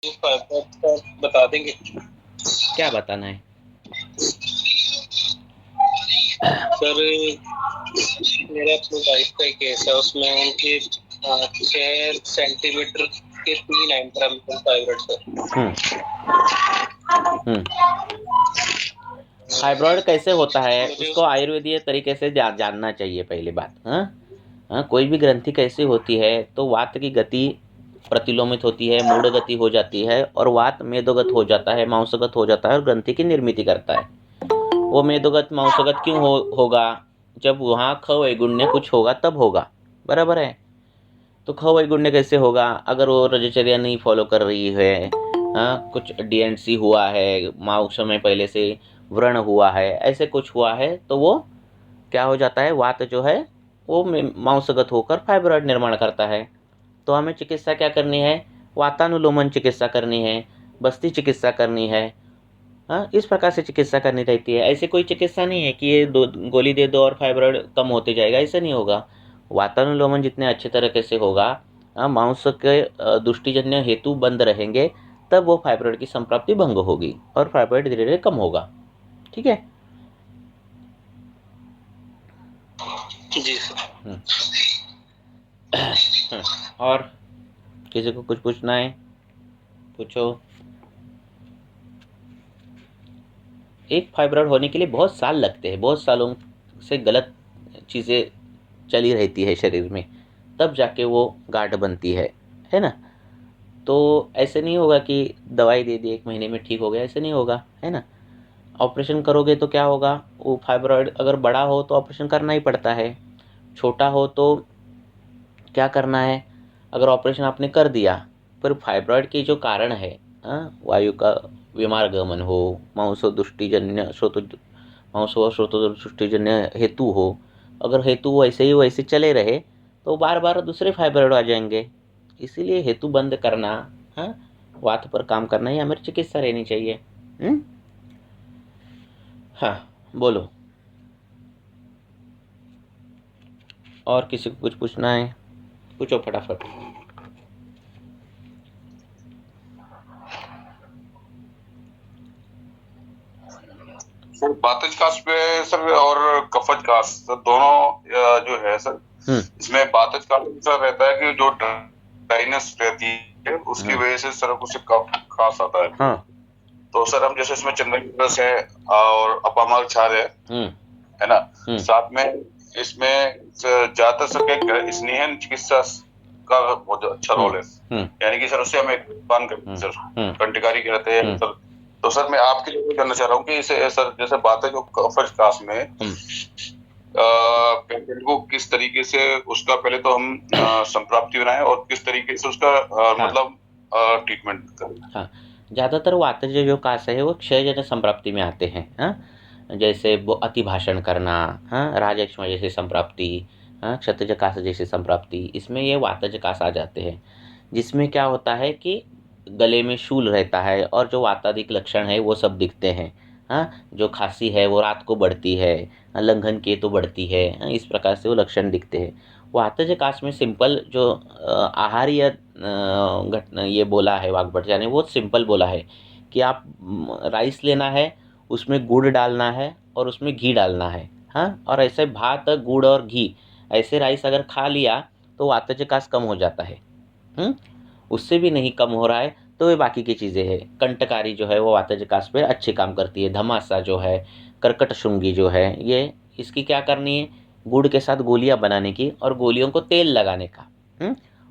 Fibre का बता देंगे। क्या बताना है? सर मेरे अपने वाइफ का एक केस है, उसमें उनके 6 सेंटीमीटर के 3 फाइब्रोइड सर। हम्म हम्म फाइब्रॉइड कैसे होता है मुझे उसको आयुर्वेदीय तरीके से जानना चाहिए पहली बात। हाँ हाँ, कोई भी ग्रंथि कैसी होती है तो वात की गति प्रतिलोमित होती है, मूढ़ गति हो जाती है, और वात मेदोगत हो जाता है, मांसगत हो जाता है और ग्रंथि की निर्मिति करता है। वो मेदोगत मांसगत क्यों होगा? जब वहाँ ख वैगुण्य कुछ होगा तब होगा। बराबर है। तो ख वैगुण्य कैसे होगा? अगर वो रजचर्या नहीं फॉलो कर रही है, हाँ, कुछ डीएनसी हुआ है, माँ समय पहले से व्रण हुआ है, ऐसे कुछ हुआ है, तो वो क्या हो जाता है, वात जो है वो मांसगत होकर फाइब्रॉइड निर्माण करता है। तो हमें चिकित्सा क्या करनी है? वातानुलोमन चिकित्सा करनी है, बस्ती चिकित्सा करनी है। हाँ, इस प्रकार से चिकित्सा करनी रहती है। ऐसी कोई चिकित्सा नहीं है कि ये दो गोली दे दो और फाइब्रॉइड कम होते जाएगा, ऐसा नहीं होगा। वातानुलोमन जितने अच्छे तरीके से होगा, मांस के दुष्टिजन्य हेतु बंद रहेंगे, तब वो फाइब्रॉइड की संप्राप्ति भंग होगी और फाइब्रॉइड धीरे धीरे कम होगा। ठीक है। जी सर। हम्म, और किसी को कुछ पूछना है? पूछो। एक फाइब्रॉइड होने के लिए बहुत साल लगते हैं, बहुत सालों से गलत चीज़ें चली रहती है शरीर में, तब जाके वो गांठ बनती है ना? तो ऐसे नहीं होगा कि दवाई दे दी 1 महीने में ठीक हो गया, ऐसे नहीं होगा, है ना? ऑपरेशन करोगे तो क्या होगा? वो फाइब्रॉइड अगर बड़ा हो तो ऑपरेशन करना ही पड़ता है, छोटा हो तो क्या करना है? अगर ऑपरेशन आपने कर दिया, पर फाइब्रॉइड के जो कारण है, वायु का विमार्गमन हो, मांसदुष्टिजन्य स्रोत मांस व स्रोतदुष्टिजन्य हेतु हो, अगर हेतु वैसे ही वैसे चले रहे तो बार बार दूसरे फाइब्रॉइड आ जाएंगे। इसीलिए हेतु बंद करना, हाँ, वात पर काम करना, ही हमारी चिकित्सा रहनी चाहिए। हाँ, बोलो। और किसी को कुछ पूछना है? पूछो फटाफट। सर बातज कास्ट पे सर और कफज कास्ट सर दोनों जो है सर, इसमें बातज कास्ट सर रहता है कि जो ड्राइनेस रहती है उसकी वजह से सर कुछ कफ खास आता है। हाँ। तो सर हम जैसे इसमें चंदन की रस है और अपामाल क्षार है ना, साथ में इसमें ज्यादातर सर के स्नेहन चिकित्सा का बहुत अच्छा रोल है। यानी कि सर उससे हमें पान करते सर कंटकारी कहते हैं सर। तो सर मैं आपके लिए जानना चाह रहा हूँ कि इसे सर जैसे बात है जो कफज कास में पेशेंट को किस तरीके से उसका पहले तो हम संप्राप्ति बनाए और किस तरीके से उसका मतलब ट्रीटमेंट करें। हाँ, ज़्यादातर वातज जो कास है वो क्षयजन्य संप्राप्ति में आते हैं। हाँ, जैसे वो अति भाषण करना, हाँ, राजयक्ष्मा जैसी संप्राप्ति, हाँ, क्षतज कास जैसी संप्राप्ति, इसमें ये वातज कास आ जाते हैं। जिसमें क्या होता है कि गले में शूल रहता है और जो वातादिक लक्षण है वो सब दिखते हैं। हाँ, जो खांसी है वो रात को बढ़ती है, लंघन की तो बढ़ती है, हाँ, इस प्रकार से वो लक्षण दिखते हैं। वातज कास में सिंपल जो आहार्य घटना ये बोला है वाग्भट ने, वो सिंपल बोला है कि आप राइस लेना है, उसमें गुड़ डालना है और उसमें घी डालना है। हाँ, और ऐसे भात गुड़ और घी ऐसे राइस अगर खा लिया तो वातज कास कम हो जाता है। उससे भी नहीं कम हो रहा है तो ये बाकी की चीज़ें हैं। कंटकारी जो है वो वातज कास पे अच्छे काम करती है। धमासा जो है, कर्कट शुंगी जो है, ये इसकी क्या करनी है? गुड़ के साथ गोलियां बनाने की और गोलियों को तेल लगाने का,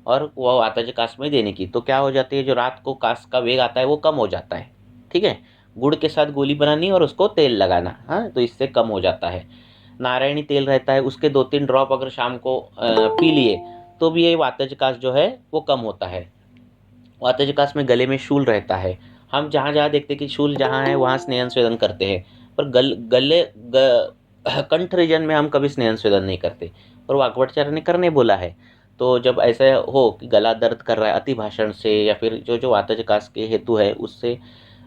और वो वातज कास में देने की। तो क्या हो जाती है, जो रात को कास का वेग आता है वो कम हो जाता है। ठीक है। गुड़ के साथ गोली बनानी और उसको तेल लगाना, हाँ, तो इससे कम हो जाता है। नारायणी तेल रहता है, उसके 2-3 ड्रॉप अगर शाम को पी लिए तो भी ये वातज कास जो है वो कम होता है। वातजकास में गले में शूल रहता है। हम जहाँ जहाँ देखते हैं कि शूल जहाँ है वहाँ स्नेहन स्वेदन करते हैं, पर कंठ रीजन में हम कभी स्नेहन स्वेदन नहीं करते, और वाग्भटाचार्य ने करने बोला है। तो जब ऐसा हो कि गला दर्द कर रहा है अति भाषण से, या फिर जो जो वातजकास के हेतु है उससे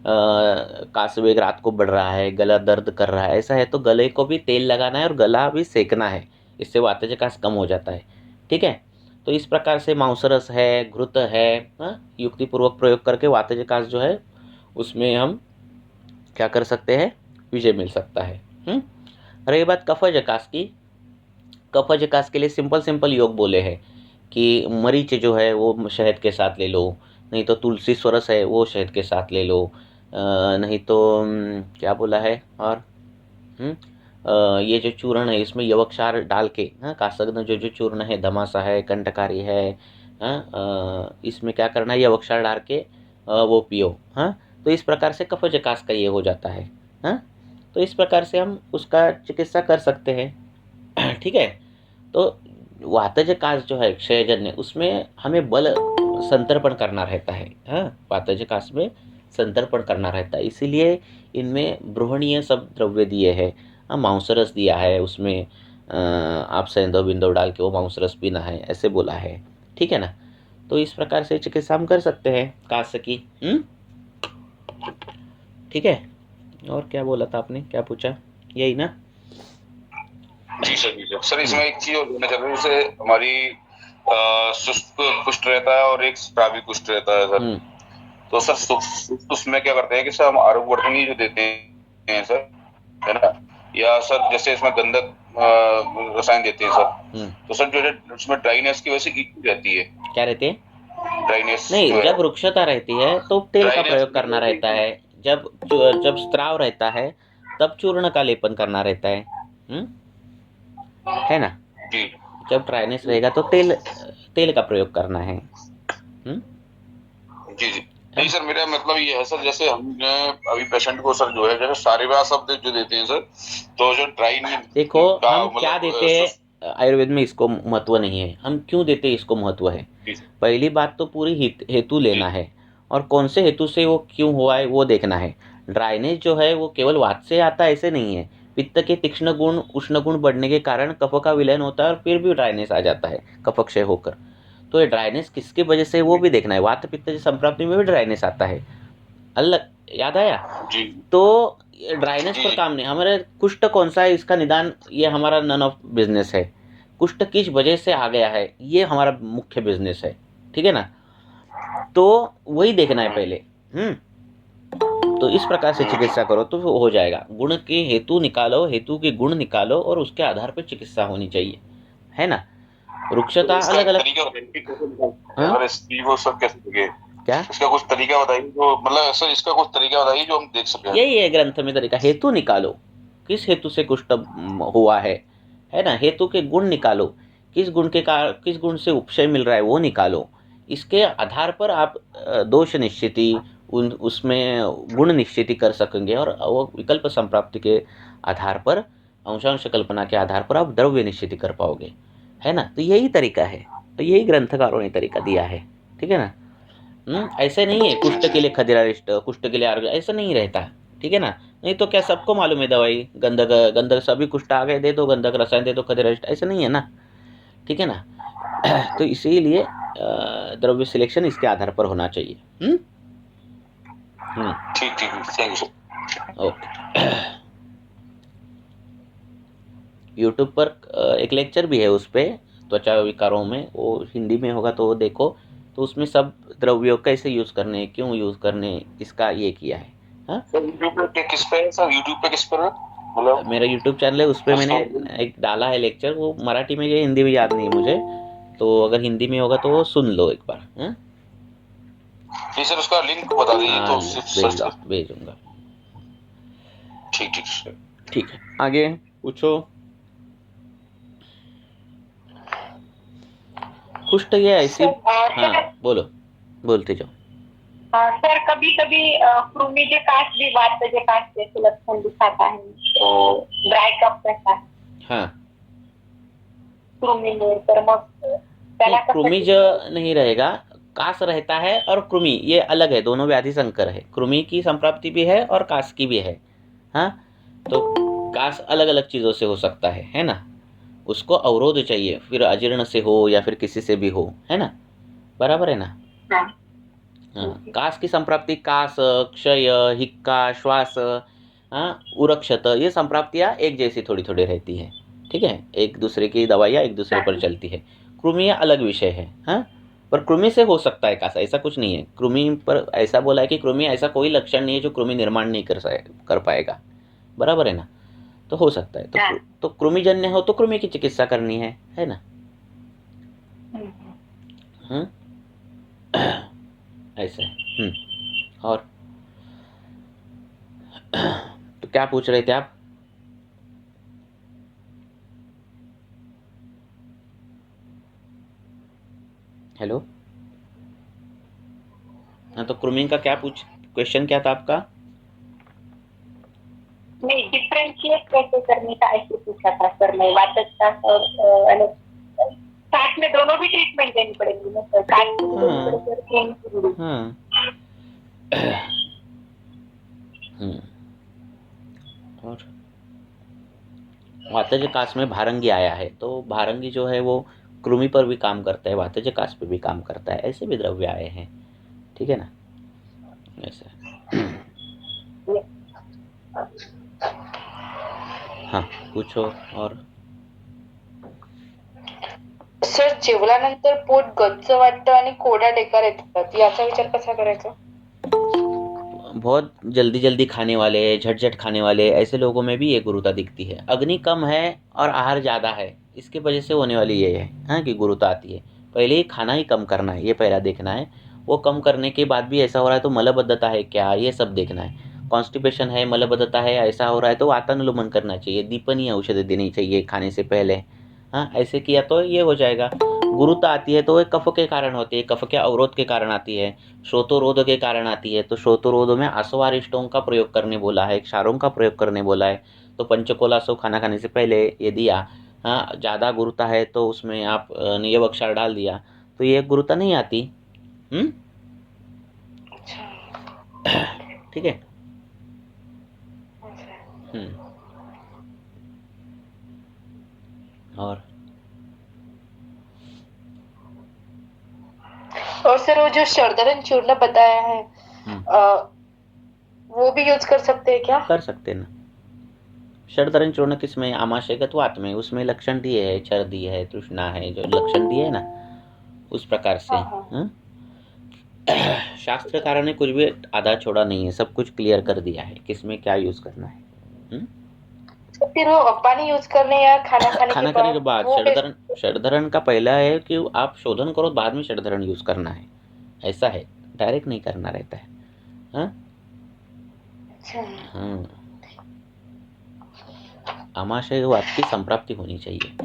कास वेग रात को बढ़ रहा है, गला दर्द कर रहा है, ऐसा है तो गले को भी तेल लगाना है और गला भी सेकना है। इससे वातजकास कम हो जाता है। ठीक है। तो इस प्रकार से मांसरस है, घृत है, युक्तिपूर्वक प्रयोग करके वातज कास जो है उसमें हम क्या कर सकते हैं, विजय मिल सकता है। रही बात कफज कास की, कफज कास के लिए सिंपल योग बोले हैं कि मरीच जो है वो शहद के साथ ले लो, नहीं तो तुलसी स्वरस है वो शहद के साथ ले लो, नहीं तो क्या बोला है, और ये जो चूर्ण है इसमें यवक्षार डाल के, कासग्न जो चूर्ण है, धमासा है, कंटकारी है, इसमें क्या करना है, यवक्षार डाल के वो पियो। तो इस प्रकार से कफज कास का ये हो जाता है। तो इस प्रकार से हम उसका चिकित्सा कर सकते हैं। ठीक है। तो वातज कास जो है क्षयजन्य, उसमें हमें बल संतर्पण करना रहता है। वातज कास में संतर्पण करना रहता है, इसीलिए इनमें ब्रोहणीय सब द्रव्य दिए हैं। मांसरस दिया है, उसमें आप सेंधव बिंदव डाल के वो मांसरस पीना है, ऐसे बोला है। ठीक है ना। तो इस प्रकार से चिकित्सा हम कर सकते हैं कास की। ठीक है। और क्या बोला था आपने, क्या पूछा, यही ना? जी सर, जी सर। इसमें एक चीज और बोलना चाह रहा हूँ, जैसे हमारी शुष्क कुष्ठ रहता है और एक स्रावी कुष्ठ रहता है सर। तो सर उसमें क्या करते हैं कि सर हम आरोग्यवर्धनी जो देते हैं सर, है ना, या सर जैसे इसमें गंधक रसायन देते हैं सर, तो सर जो है उसमें ड्राइनेस की वजह से ईच रहती है। क्या रहती है? ड्राइनेस नहीं, जब रुक्षता रहती है तो तेल का प्रयोग करना रहता है, जब स्त्राव रहता है तब चूर्ण का लेपन करना रहता है। है ना। जी। जब ड्राइनेस रहेगा तो तेल का प्रयोग करना है। जी जी। नहीं सर, मेरा मतलब ये है सर, जैसे हमने अभी पेशेंट को सर जो है जैसे सारिवा शब्द जो देते हैं सर, तो जो ड्राई देखो हम क्या देते हैं आयुर्वेद में, इसको महत्व नहीं है, हम क्यों देते हैं इसको महत्व है। पहली बात तो पूरी हेतु लेना है, और कौन से हेतु से वो क्यों हुआ है वो देखना है। ड्राइनेस जो है वो केवल वात से आता है ऐसे नहीं है, पित्त के तीक्ष्ण गुण उष्ण गुण बढ़ने के कारण कफ का विलयन होता है और फिर भी ड्राइनेस आ जाता है कफक्षय होकर। तो ये ड्राइनेस किसकी वजह से वो भी देखना है। वात पित्त संप्राप्ति में भी ड्राइनेस आता है, अलग याद आया। तो ड्राइनेस पर काम नहीं, हमारे कुष्ठ कौन सा है इसका निदान ये हमारा नन ऑफ बिजनेस है। कुष्ठ किस वजह से आ गया है ये हमारा मुख्य बिजनेस है। ठीक है ना। तो वही देखना है पहले। तो इस प्रकार से चिकित्सा करो तो हो जाएगा। गुण के हेतु निकालो, हेतु के गुण निकालो और उसके आधार पर चिकित्सा होनी चाहिए, है ना। रुक्षता अलग अलग क्या, इसका कुछ तरीका बताइए जो, मतलब सर इसका कुछ तरीका बताइए जो हम देख सकें। यही है ग्रंथ में तरीका, हेतु निकालो, किस हेतु से कुष्ठ हुआ है ना। हेतु के गुण निकालो, किस गुण से उपशय मिल रहा है वो निकालो। इसके आधार पर आप दोष निश्चिति उसमें गुण निश्चिति कर सकेंगे, और वो विकल्प संप्राप्ति के आधार पर, अंशांश कल्पना के आधार पर आप द्रव्य निश्चिति कर पाओगे, है ना। तो यही तरीका है, तो यही ग्रंथकारों ने तरीका दिया है। ठीक है ना। ऐसे नहीं है कुष्ठ के लिए खदिरारिष्ट, कुष्ठ के लिए आरोग्य, ऐसा नहीं रहता। ठीक है ना। नहीं तो क्या सबको मालूम है दवाई, गंधक सभी कुष्ठ आ गए दे दो गंधक रसायन दे दो खदिरारिष्ट, ऐसा नहीं है ना। ठीक है ना। तो इसीलिए द्रव्य सिलेक्शन इसके आधार पर होना चाहिए। ठीक ठीक, thank you sir. Okay. YouTube पर एक लेक्चर भी है उस पर, त्वचा विकारों में, वो हिंदी में होगा तो वो देखो। तो उसमें सब द्रव्यों कैसे यूज़ करने, क्यों यूज़ करने, इसका ये किया है। यूट्यूब पे किस पे है सर? यूट्यूब पे किस पर है? मतलब मेरा यूट्यूब चैनल है, उस पर मैंने एक डाला है लेक्चर, वो मराठी में है, हिंदी में याद नहीं मुझे। तो अगर हिंदी में होगा तो वो सुन लो एक बार। जी सर, उसका लिंक बता दीजिए तो भेजूंगा। ठीक ठीक सर। ठीक है, आगे पूछो। कुष्ठ ये ऐसी, हाँ बोलो, बोलते जाओ। सर कभी कभी कृमि काश भी वातज काश जैसे लक्षण दिखाता है, तो ड्राई कफ रहता है। हाँ, कृमि में तर मग कृमिज नहीं रहेगा, कास रहता है, और कृमि ये अलग है, दोनों व्याधि संकर है। कृमि की संप्राप्ति भी है और कास की भी है। हाँ, तो कास अलग अलग चीज़ों से हो सकता है ना। उसको अवरोध चाहिए, फिर अजीर्ण से हो या फिर किसी से भी हो, है ना, बराबर है ना। हाँ, कास की संप्राप्ति, कास, क्षय, हिक्का, श्वास, उरक्षत, ये संप्राप्तियाँ एक जैसी थोड़ी थोड़ी रहती है। ठीक है, एक दूसरे की दवाइयाँ एक दूसरे पर चलती है। कृमि अलग विषय है, हाँ। पर कृमि से हो सकता है कासा, ऐसा कुछ नहीं है। कृमि पर ऐसा बोला है कि कृमि ऐसा कोई लक्षण नहीं है जो कृमि निर्माण नहीं कर पाएगा, बराबर है ना। तो हो सकता है, तो कृमिजन्य हो तो कृमि की चिकित्सा करनी है ना। ऐसा है। और तो क्या पूछ रहे थे आप? हेलो, हाँ, तो कृमि का क्या क्वेश्चन क्या था आपका? नहीं, डिफरेंशिएट कैसे करने का ऐसे पूछा था सर मैं। वातस्तास और साथ में दोनों भी ट्रीटमेंट देनी पड़ेगी ना सर? काट की भी देनी पड़ेगी। हाँ। और वातज कास में भारंगी आया है, तो भारंगी जो है वो कृमि पर भी काम करता है, वातज कास पर भी काम करता है, ऐसे भी द्रव्य आए हैं, ठीक है ना। ऐसा हाँ, पूछो। और सर, जेवल्यानंतर पोट गच्च वाटतं आणि कोरड्या डेकार येतात, याचा विचार कसा करायचा? बहुत जल्दी खाने वाले, झट खाने वाले ऐसे लोगों में भी ये गुरुता दिखती है। अग्नि कम है और आहार ज़्यादा है, इसकी वजह से होने वाली ये है, हाँ, कि गुरुता आती है। पहले ही खाना ही कम करना है, ये पहला देखना है। वो कम करने के बाद भी ऐसा हो रहा है तो मलबद्धता है क्या, ये सब देखना है। कॉन्स्टिपेशन है, मलबद्धता है, ऐसा हो रहा है तो वातानुलोमन करना चाहिए, दीपनीय औषधि देनी चाहिए खाने से पहले, हाँ। ऐसे किया तो ये हो जाएगा। गुरुता आती है तो ये कफ के कारण होती है, कफ के अवरोध के कारण आती है, श्रोतोरोध के कारण आती है। तो श्रोतोरोध में आसवारिष्टों का प्रयोग करने बोला है, क्षारों का प्रयोग करने बोला है। तो पंचकोलासव खाना खाने से पहले ये दिया, हाँ। ज़्यादा गुरुता है तो उसमें आप नियव क्षार डाल दिया, तो ये गुरुता नहीं आती। ठीक है। और सर, वो जो शर्दरन चूर्ण बताया है, वो भी यूज कर सकते हैं क्या? कर सकते हैं ना। शर्दरन चूर्ण किसमें? आमाशयगत वात में, उसमें लक्षण दिए है, छर्दी है, तृष्णा है, जो लक्षण दिए है ना, उस प्रकार से। शास्त्रकारों ने कुछ भी आधा छोड़ा नहीं है, सब कुछ क्लियर कर दिया है किसमें क्या यूज करना है। फिर वो पानी यूज करने या खाना खाने के बाद शर्दरण का पहला है कि आप शोधन करो, बाद में शर्दरण यूज करना है, ऐसा है, डायरेक्ट नहीं करना रहता है, हाँ। आमाशय वात की संप्राप्ति होनी चाहिए,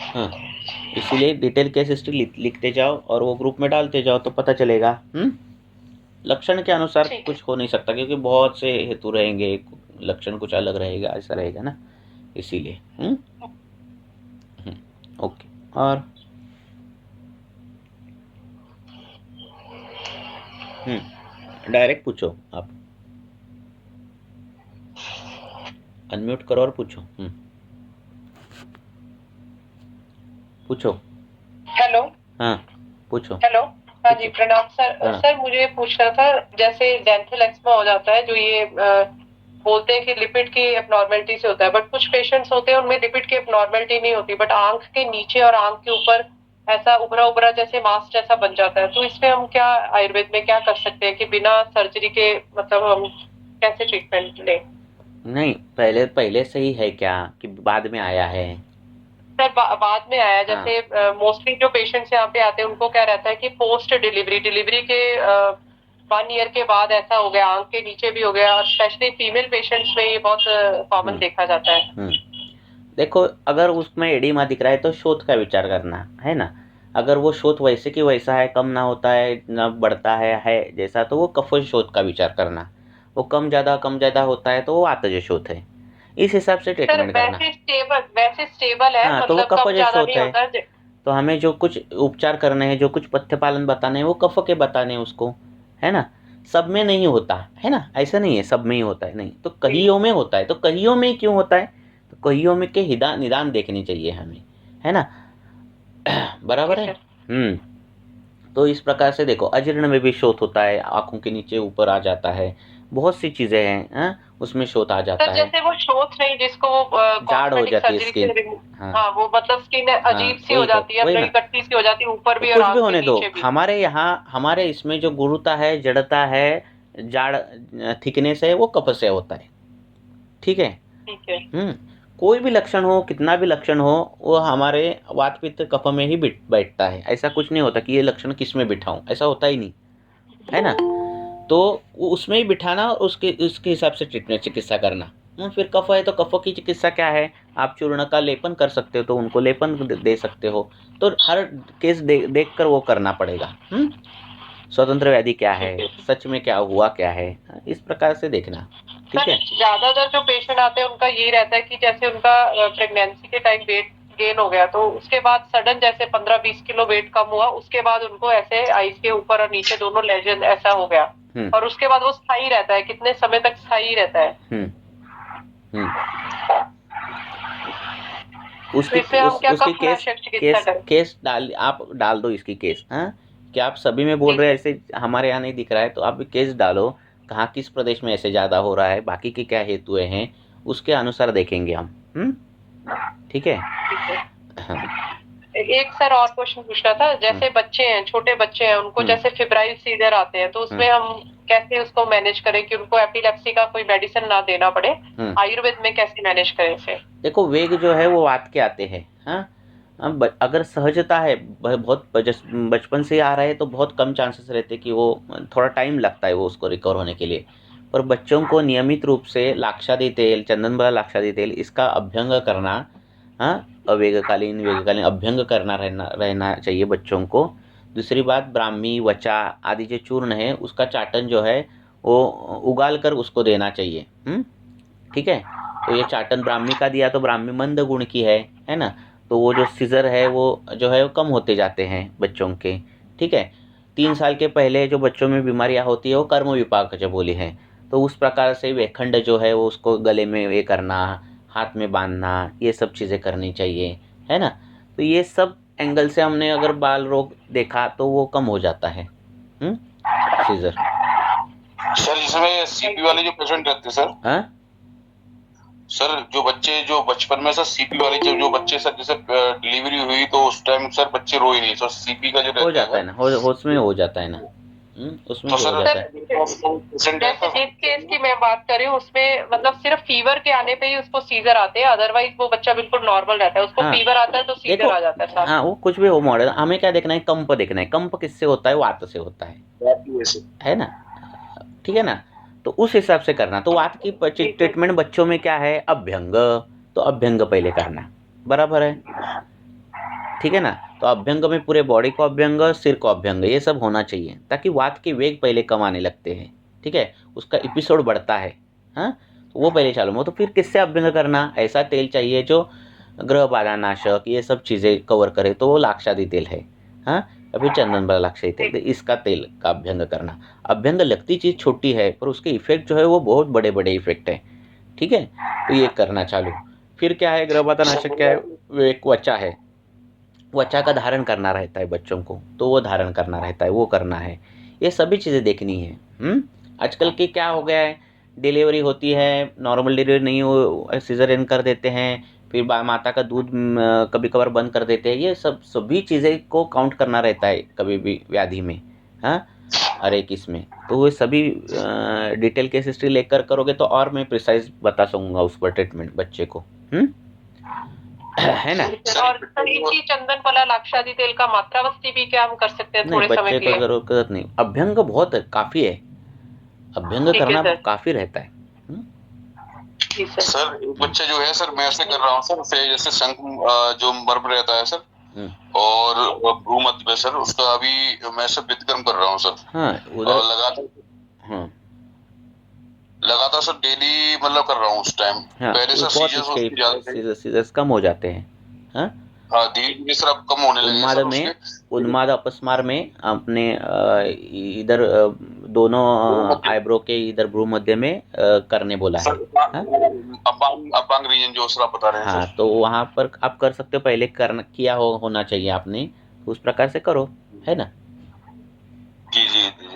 हाँ। इसीलिए डिटेल केस हिस्ट्री लिखते जाओ और वो ग्रुप में डालते जाओ तो पता चलेगा। लक्षण के अनुसार कुछ हो नहीं सकता, क्योंकि बहुत से हेतु रहेंगे, लक्षण कुछ अलग रहेगा, ऐसा रहेगा ना, इसीलिए। ओके। और डायरेक्ट पूछो आप, अनम्यूट करो और पूछो। पूछो। हेलो। हाँ, पूछो। हेलो। हाँ जी, प्रणाम सर। हाँ। सर, मुझे पूछना था, जैसे डेंटल एक्समा हो जाता है, जो ये बोलते हैं कि लिपिड की एबनॉर्मेलिटी से होता है, बट कुछ पेशेंट्स होते हैं उनमें लिपिड की एबनॉर्मेलिटी नहीं होती, बट आंख के नीचे और आंख के ऊपर ऐसा उभरा जैसे मांस जैसा बन जाता है। तो इसमें हम क्या आयुर्वेद में क्या कर सकते हैं कि बिना सर्जरी के, मतलब हम कैसे ट्रीटमेंट लें? नहीं, पहले से ही है क्या कि बाद में आया है? सर, बाद में आया। जैसे मोस्टली जो पेशेंट्स यहाँ पे आते हैं उनको क्या रहता है कि पोस्ट डिलीवरी के 1 ईयर के बाद ऐसा हो गया, आंख के नीचे भी हो गया, और स्पेशली फीमेल पेशेंट्स में ये बहुत कॉमन देखा जाता है। देखो, अगर उसमें एडिमा दिख रहा है तो शोथ का विचार करना है ना। अगर वो शोथ वैसे की वैसा है, कम ना होता है ना बढ़ता है जैसा, तो वो कफ शोथ का विचार करना। वो कम ज़्यादा होता है तो वो वातज शोथ है, इस हिसाब से ट्रीटमेंट करना। वैसे स्टेबल है, हाँ, मतलब तो वो कफ शोथ है। होता है। तो हमें जो कुछ उपचार करने हैं, जो कुछ पथ्य पालन बताने हैं, वो कफ के बताने हैं उसको, है ना। सब में नहीं होता है ना, ऐसा नहीं है सब में ही होता है, नहीं। तो कहियों में होता है, तो कहियों में क्यों होता है? तो कहियों में के निदान देखने चाहिए हमें, है ना। बराबर है। तो इस प्रकार से देखो, अजीर्ण में भी शोथ होता है, आंखों के नीचे ऊपर आ जाता है, बहुत सी चीज़ें हैं, हाँ, उसमें शोथ आ जाता सर है। जैसे वो शोथ नहीं जिसको वो जाड़ हो कॉस्मेटिक जाती है सर्जरी से स्किन। हाँ हाँ वो मतलब स्किन अजीब सी हो वही तो, जाती है, वही बड़ी ना। कट्टी सी हो जाती है ऊपर तो भी और कुछ भी आंख के होने दो, नीचे भी। हमारे यहाँ हमारे इसमें जो गुरुता है, जड़ता है, जाड़ थिकनेस है, वो कफ से होता है। ठीक है। ठीक है। कोई भी लक्षण हो, कितना भी लक्षण हो, वो हमारे वात पित्त कफ में ही बैठता है। ऐसा कुछ नहीं होता कि ये लक्षण किस में बिठाऊं, ऐसा होता ही नहीं है ना। तो वो उसमें ही बिठाना और उसके हिसाब से ट्रीटमेंट चिकित्सा करना। फिर कफ है तो कफ की चिकित्सा क्या है, आप चूर्ण का लेपन कर सकते हो तो उनको लेपन दे सकते हो। तो हर केस देख कर वो करना पड़ेगा। स्वतंत्र व्याधि क्या है, सच में क्या हुआ क्या है, इस प्रकार से देखना। ठीक है। ज्यादातर जो पेशेंट आते हैं उनका यही रहता है कि जैसे उनका प्रेगनेंसी के टाइम वेट गेन हो गया तो उसके बाद सडन जैसे 15-20 किलो वेट कम हुआ, उसके बाद उनको ऐसे आइस के ऊपर और नीचे दोनों लेजन ऐसा हो गया, और उसके बाद वो स्थायी रहता है, कितने समय तक स्थायी रहता है। उसकी केस आप डाल दो इसकी केस। हाँ, क्या आप सभी में बोल रहे हैं ऐसे हमारे यहाँ नहीं दिख रहा है, तो आप भी केस डालो कहाँ किस प्रदेश में ऐसे ज़्यादा हो रहा है, बाकी की क्या हेतु हैं, उसके अनुसार देखेंगे हम। ठीक है। हाँ। एक सर और क्वेश्चन पूछना था, जैसे बच्चे हैं, छोटे बच्चे हैं, उनको जैसे फिब्राइल सीजर आते हैं तो उसमें हम कैसे उसको मैनेज करें कि उनको एपिलेप्सी का कोई मेडिसिन ना देना पड़े, आयुर्वेद में कैसे मैनेज करें इसे? देखो वेग जो है वो वात के आते हैं। हाँ, अगर सहजता है, बहुत बचपन से आ रहा है तो बहुत कम चांसेस रहते कि वो, थोड़ा टाइम लगता है वो उसको रिकवर होने के लिए। पर बच्चों को नियमित रूप से लाक्षादी तेल, चंदन लाक्षादी तेल, इसका अभ्यंग करना, हाँ, वेगकालीन अभ्यंग करना रहना चाहिए बच्चों को। दूसरी बात, ब्राह्मी, वचा आदि जो चूर्ण है उसका चाटन जो है वो उगाल कर उसको देना चाहिए। ठीक है। तो ये चाटन ब्राह्मी का दिया तो ब्राह्मी मंद गुण की है ना, तो वो जो सीजर है वो जो है वो कम होते जाते हैं बच्चों के। ठीक है। 3 साल के पहले जो बच्चों में बीमारियां होती है वो कर्म विपाक जो बोली है, तो उस प्रकार से वेखंड जो है वो उसको गले में ये करना, हाथ में बांधना, ये सब चीज़ें करनी चाहिए, है ना। तो ये सब एंगल से हमने अगर बाल रोग देखा तो वो कम हो जाता है सीजर। सर इसमें सीपी वाले जो पेशेंट रहते हैं सर, हाँ सर जो बच्चे जो बचपन में सर सीपी वाले जो बच्चे सर जैसे डिलीवरी हुई तो उस टाइम सर बच्चे रोए नहीं, सर सीपी का जो हो जाता है ना, उसमें हो जाता है ना, उसमें तो हो सर जाता है। जैसे जिस केस की मैं बात कर रही हूँ उसमें मतलब सिर्फ फीवर के आने पे ही उसको सीजर आते हैं, अदरवाइज वो बच्चा बिल्कुल नॉर्मल रहता है, उसको हाँ, फीवर आता है तो सीजर आ जाता है साथ। हाँ, वो कुछ भी हो मॉडल, हमें क्या देखना है, कंप देखना है। कंप किससे होता है, वात से होता है ना। ठीक है ना। तो उस हिसाब से करना। तो वात की ट्रीटमेंट बच्चों में क्या है, अभ्यंग, तो अभ्यंग पहले करना, बराबर है। ठीक है ना। तो अभ्यंग में पूरे बॉडी को अभ्यंग, सिर को अभ्यंग, ये सब होना चाहिए ताकि वात के वेग पहले कम आने लगते हैं। ठीक है, उसका एपिसोड बढ़ता है। हाँ, तो वो पहले चालू हो। तो फिर किससे अभ्यंग करना, ऐसा तेल चाहिए जो ग्रह बाधा नाशक ये सब चीज़ें कवर करे, तो वो लाक्षादी तेल है। हाँ, या फिर चंदन वाला लाक्षादी तेल, तो इसका तेल का अभ्यंग करना। अभ्यंग लगती चीज़ छोटी है पर उसके इफेक्ट जो है वो बहुत बड़े बड़े इफेक्ट है। ठीक है, तो ये करना चालू। फिर क्या है, ग्रह बाधा नाशक क्या है, वो एक वचा है, वचा का धारण करना रहता है बच्चों को, तो वो धारण करना रहता है, वो करना है। ये सभी चीज़ें देखनी है। आजकल के क्या हो गया है, डिलीवरी होती है, नॉर्मल डिलीवरी नहीं हो, सिजरियन कर देते हैं, फिर माता का दूध कभी कभार बंद कर देते हैं। ये सभी चीज़ें को काउंट करना रहता है कभी भी व्याधि में। हाँ, हर एक इसमें तो वो सभी डिटेल केस हिस्ट्री लेकर करोगे तो और मैं प्रिसाइज बता सकूँगा उस पर ट्रीटमेंट बच्चे को। है ना। और सर इसी चंदन वाला लाक्षादी तेल का मात्रावस्ती भी क्या हम कर सकते हैं थोड़े समय के लिए? बच्चे को जरूरत नहीं, अभ्यंग बहुत काफी है, अभ्यंग करना काफी रहता है। सर एक बच्चा जो है सर, मैं ऐसे कर रहा हूँ सर, जैसे शंख जो मर्म रहता है सर, और भ्रूमध्य में सर, उसका अभी मैं सब विदकर्म कर रहा हूँ सर। हाँ, लगातार सर डेली मतलब कर रहा हूँ उस टाइम। पहले सर सीजर्स कम हो जाते हैं। हाँ, धीरे-धीरे सर अब कम होने लगे। उन्माद अपस्मार में अपने इधर दोनों आईब्रो के इधर भ्रू मध्य में करने बोला है। अपांग रीजन जो सर आप बता रहे हैं। हाँ, तो वहाँ पर आप कर सकते हो, पहले किया होना चाहिए आपने, उस प्रकार से करो, है ना। जी।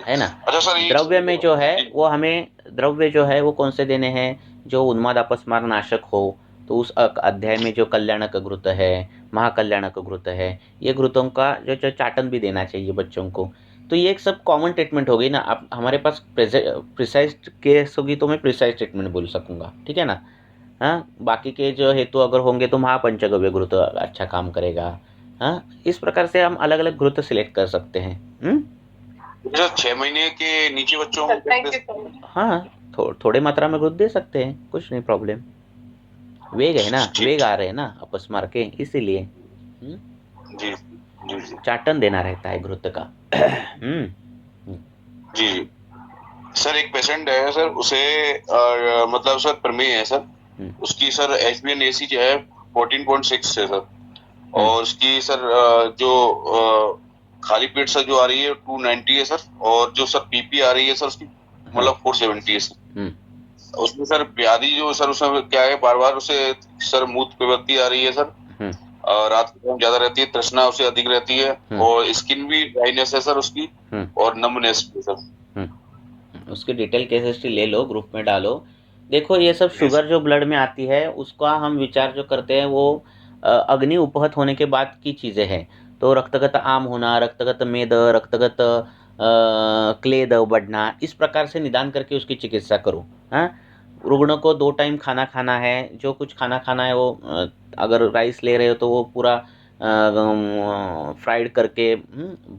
है ना। अच्छा सर, द्रव्य में जो है वो हमें द्रव्य जो है वो कौन से देने हैं, जो उन्माद अपस्मार नाशक हो, तो उस अध्याय में जो कल्याणक घृत है, महाकल्याणक घृत है, ये घृतों का जो चाटन भी देना चाहिए बच्चों को। तो ये एक सब कॉमन ट्रीटमेंट हो गई ना। अब हमारे पास प्रिसाइज केस होगी तो मैं प्रिसाइज ट्रीटमेंट बोल सकूँगा, ठीक है ना। हाँ, बाकी के जो हेतु अगर होंगे तो महापंचगव्य घृत अच्छा काम करेगा। हाँ, इस प्रकार से हम अलग अलग घृत सिलेक्ट कर सकते हैं। 6 महीने के नीचे बच्चों को हाँ, थोड़े मात्रा में घृत दे सकते हैं, कुछ नहीं प्रॉब्लम। वेग है ना, वेग आ रहे हैं ना अपस्मार के, इसीलिए जी जी जी चाटन देना रहता है घृत का। जी सर, एक पेशेंट है सर, उसे मतलब सर प्रमेय है सर, उसकी सर HbA1c जो है 14.6 है सर, और उसकी सर जो खाली पेट सर जो आ रही है 290 है सर, और जो सर PP आ रही है सर उसकी मतलब 470 है सर। उसमें सर व्याधि जो सर उसमें क्या है, बार बार उसे सर मूत्र प्रवृत्ति आ रही है सर, रात को ज्यादा रहती है, तृष्णा उसे अधिक रहती है, और स्किन भी ड्राइनेस है सर उसकी, और नमनेस भी सर। उसकी डिटेल केस हिस्ट्री ले लो, ग्रुप में डालो। देखो ये सब शुगर जो ब्लड में आती है उसका हम विचार जो करते हैं वो अग्नि उपहत होने के बाद की चीज़ें हैं। तो रक्तगत आम होना, रक्तगत मेद, रक्तगत क्लेद बढ़ना, इस प्रकार से निदान करके उसकी चिकित्सा करो। हाँ, रुग्ण को 2 टाइम खाना खाना है, जो कुछ खाना खाना है वो अगर राइस ले रहे हो तो वो पूरा फ्राइड करके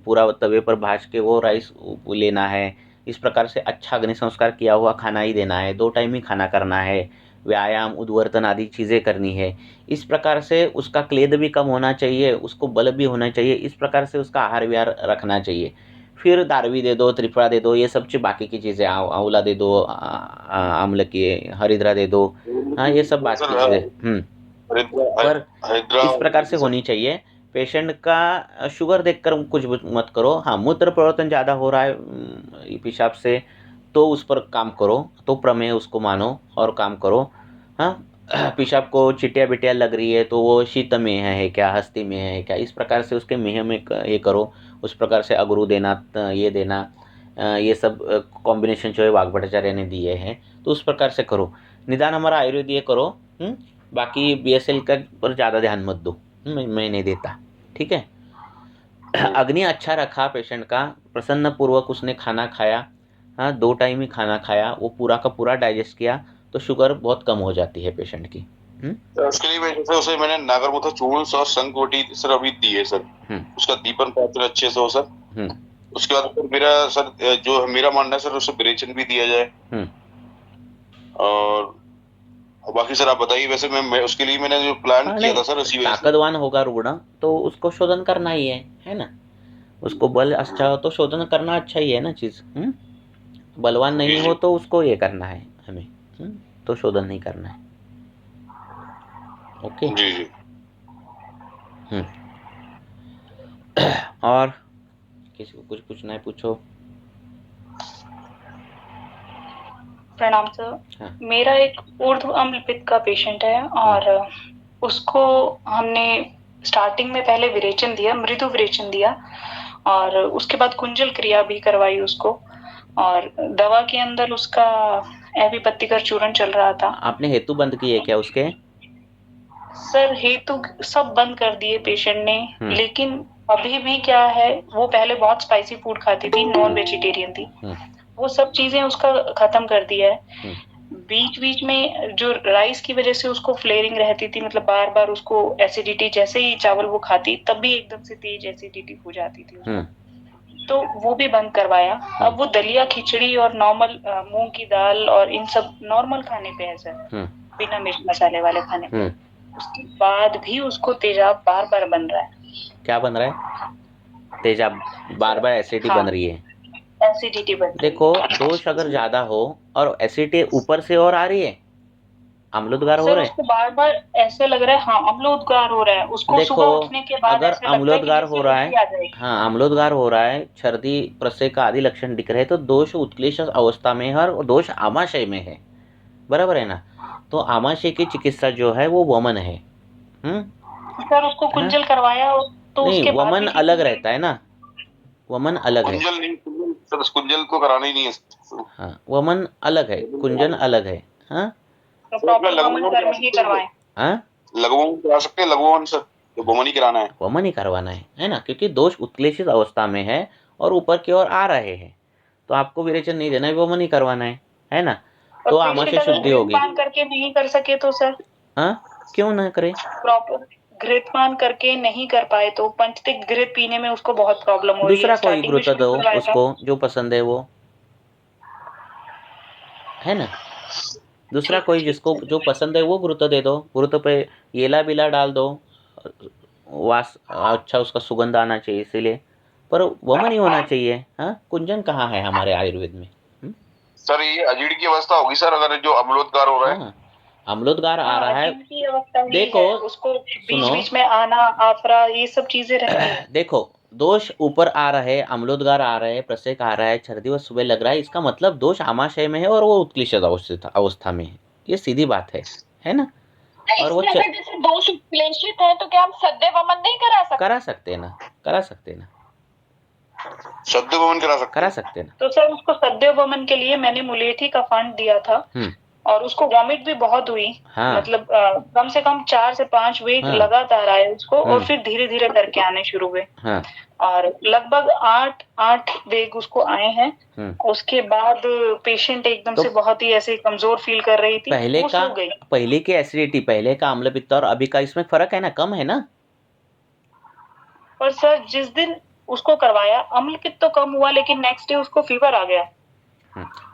पूरा तवे पर भाज के वो राइस लेना है। इस प्रकार से अच्छा अग्नि संस्कार किया हुआ खाना ही देना है, 2 टाइम ही खाना करना है, व्यायाम उद्वर्तन आदि चीज़ें करनी है। इस प्रकार से उसका क्लेद भी कम होना चाहिए, उसको बल भी होना चाहिए, इस प्रकार से उसका आहार विहार रखना चाहिए। फिर दारवी दे दो, त्रिफला दे दो, ये सब बाकी की चीज़ें, आंवला दे दो, आम्ल की हरिद्रा दे दो। हाँ, ये सब बाकी चीज़ें पर इस प्रकार से होनी चाहिए। पेशेंट का शुगर देखकर कुछ मत करो। हाँ, मूत्र प्रवर्तन ज़्यादा हो रहा है पेशाब से तो उस पर काम करो, तो प्रमेय उसको मानो और काम करो। हाँ, पेशाब को चिटिया बिटिया लग रही है तो वो शीत में है क्या, हस्ती में है क्या, इस प्रकार से उसके मेह में ये करो। उस प्रकार से अगरू देना, ये देना, ये सब कॉम्बिनेशन जो है वाघभट्टाचार्य ने दिए हैं, तो उस प्रकार से करो। निदान हमारा आयुर्वेदीय करो। बाकी BSL का पर ज़्यादा ध्यान मत दो, मैं नहीं देता, ठीक है। अग्नि अच्छा रखा पेशेंट का, प्रसन्न पूर्वक उसने खाना खाया। हाँ, 2 टाइम ही खाना खाया, वो पूरा का पूरा डाइजेस्ट किया, तो शुगर बहुत कम हो जाती है पेशेंट की। उसके लिए जैसे उसे मैंने नागरमोथा चूर्ण और शंखवटी सर अभी दी है सर, उसका दीपन पाचन अच्छे से हो सर। उसके बाद फिर मेरा सर जो मेरा मानना है सर, उसे विरेचन भी दिया जाए। और बाकी सर आप बताइए। वैसे मैं उसके लिए मैंने जो प्लान किया था सर, उसी वजह से ताकतवान होगा रुग्ण तो उसको शोधन करना ही है ना। उसको बल अच्छा हो तो शोधन करना अच्छा ही है ना चीज़। बलवान नहीं हो तो उसको ये करना है हमें, तो शोधन नहीं करना है। ओके जी जी। और किसी को कुछ पूछना है पूछो। प्रणाम सर। हाँ। मेरा एक ऊर्ध्व अम्ल पित्त का पेशेंट है और उसको हमने स्टार्टिंग में पहले विरेचन दिया, मृदु विरेचन दिया, और उसके बाद कुंजल क्रिया भी करवाई उसको, और दवा के अंदर उसका एविपत्तिकर चूर्ण चल रहा था। आपने हेतु बंद किए क्या उसके? सर हेतु सब बंद कर दिए पेशेंट ने, लेकिन अभी भी क्या है, वो पहले बहुत स्पाइसी फूड खाती थी, नॉन वेजिटेरियन थी, वो सब चीजें उसका खत्म कर दिया है। बीच बीच में जो राइस की वजह से उसको फ्लेयरिंग रहती थी, मतलब बार बार उसको एसिडिटी, जैसे ही चावल वो खाती तब भी एकदम से तेज एसिडिटी हो जाती थी उसको, तो वो भी बंद करवाया। अब वो दलिया खिचड़ी और नॉर्मल मूंग की दाल और इन सब नॉर्मल खाने पे है सर, बिना मिर्च मसाले वाले खाने पे। उसके बाद भी उसको तेजाब बार बार बन रहा है। क्या बन रहा है? तेजाब बार बार एसिडिटी बन रही है। एसिडिटी बन रही है। देखो, दोष अगर ज्यादा हो और एसिडिटी ऊपर से और आ रही है, अम्लोद्गार हो रहा है, उसको बार बार ऐसे लग रहा है, हाँ अम्लोद्गार हो रहा है उसको। देखो, सुबह उठने के बाद अगर अम्लोद्गार हो रहा है, हाँ अम्लोद्गार हो रहा है, छर्दी प्रसय का आदि लक्षण दिख रहे हैं, तो दोष उत्क्लेश अवस्था में है और दोष आमाशय में है, बराबर है ना। तो आमाशय की चिकित्सा जो है वो वमन है। सर उसको कुंजल करवाया तो नहीं, वमन अलग रहता है ना, वमन अलग है। सर कुंजल को कराना ही नहीं है। हाँ, वमन अलग है, कुंजन अलग है। हाँ तो प्रॉपर वमन कर्म ही करवाएं। हाँ, लघुवमन करा सकते हैं, लघुवमन सर, तो वमन ही कराना है। वमन ही करवाना है ना, क्योंकि दोष उत्क्लेशित अवस्था में है और ऊपर की ओर आ रहे हैं, तो आपको विरेचन नहीं देना है, वमन ही करवाना है ना। तो आमाशय शुद्धि होगी। घृतपान करके नहीं कर सके तो सर? हाँ, क्यों ना करे? प्रॉपर घृतपान करके नहीं कर पाए तो पंचतिक घृत पीने में उसको बहुत प्रॉब्लम हो रही है। दूसरा कोई स्टार्टिंग में घृत दो शुरू करवाया था। उसको, जो पसंद है वो, है ना। दूसरा कोई जिसको जो पसंद है वो घृत दे दो। घृत पे येला बिला डाल दो, वास अच्छा उसका सुगंध आना चाहिए, इसीलिए। पर वमन ही होना चाहिए। हाँ, कुंजन कहाँ है हमारे आयुर्वेद में? सर ये अजीर्ण की अवस्था होगी सर, अगर जो अम्लोदगार हो रहा है। हाँ, अम्लोदगार आ रहा है। अजीर्ण की अवस्था हुई देखो, है, उसको बीच बीच में आना, आफरा, ये सब चीजें रहती है। देखो, दोष ऊपर आ रहे, अम्लोदगार आ रहे, प्रसेक आ रहा है, छर्दी व सुबह लग रहा है, इसका मतलब दोष आमाशय में है और वो उत्क्लेशित अवस्था में है। ये सीधी बात है ना। और वो अगर जैसे दोष उत्क्लेशित है तो क्या हम सद्य वमन नहीं करा सकते? करा सकते ना, करा सकते ना, सद्य वमन करा सकते ना। तो सर उसको सद्य वमन के लिए मैंने मुलेठी का फंड दिया था और उसको वॉमिट भी बहुत हुई। हाँ। मतलब कम से कम 4 से 5 वीक हाँ। लगातार आए उसको और फिर धीरे धीरे करके आने शुरू हुए। हाँ। और लगभग 8 वेग उसको आए हैं। उसके बाद पेशेंट एकदम से बहुत ही ऐसे कमजोर फील कर रही थी। पहले की एसिडिटी, पहले का अम्ल पित्त और अभी का इसमें फर्क है ना, कम है ना। पर सर जिस दिन उसको करवाया अम्ल पित्त तो कम हुआ, लेकिन नेक्स्ट डे उसको फीवर आ गया।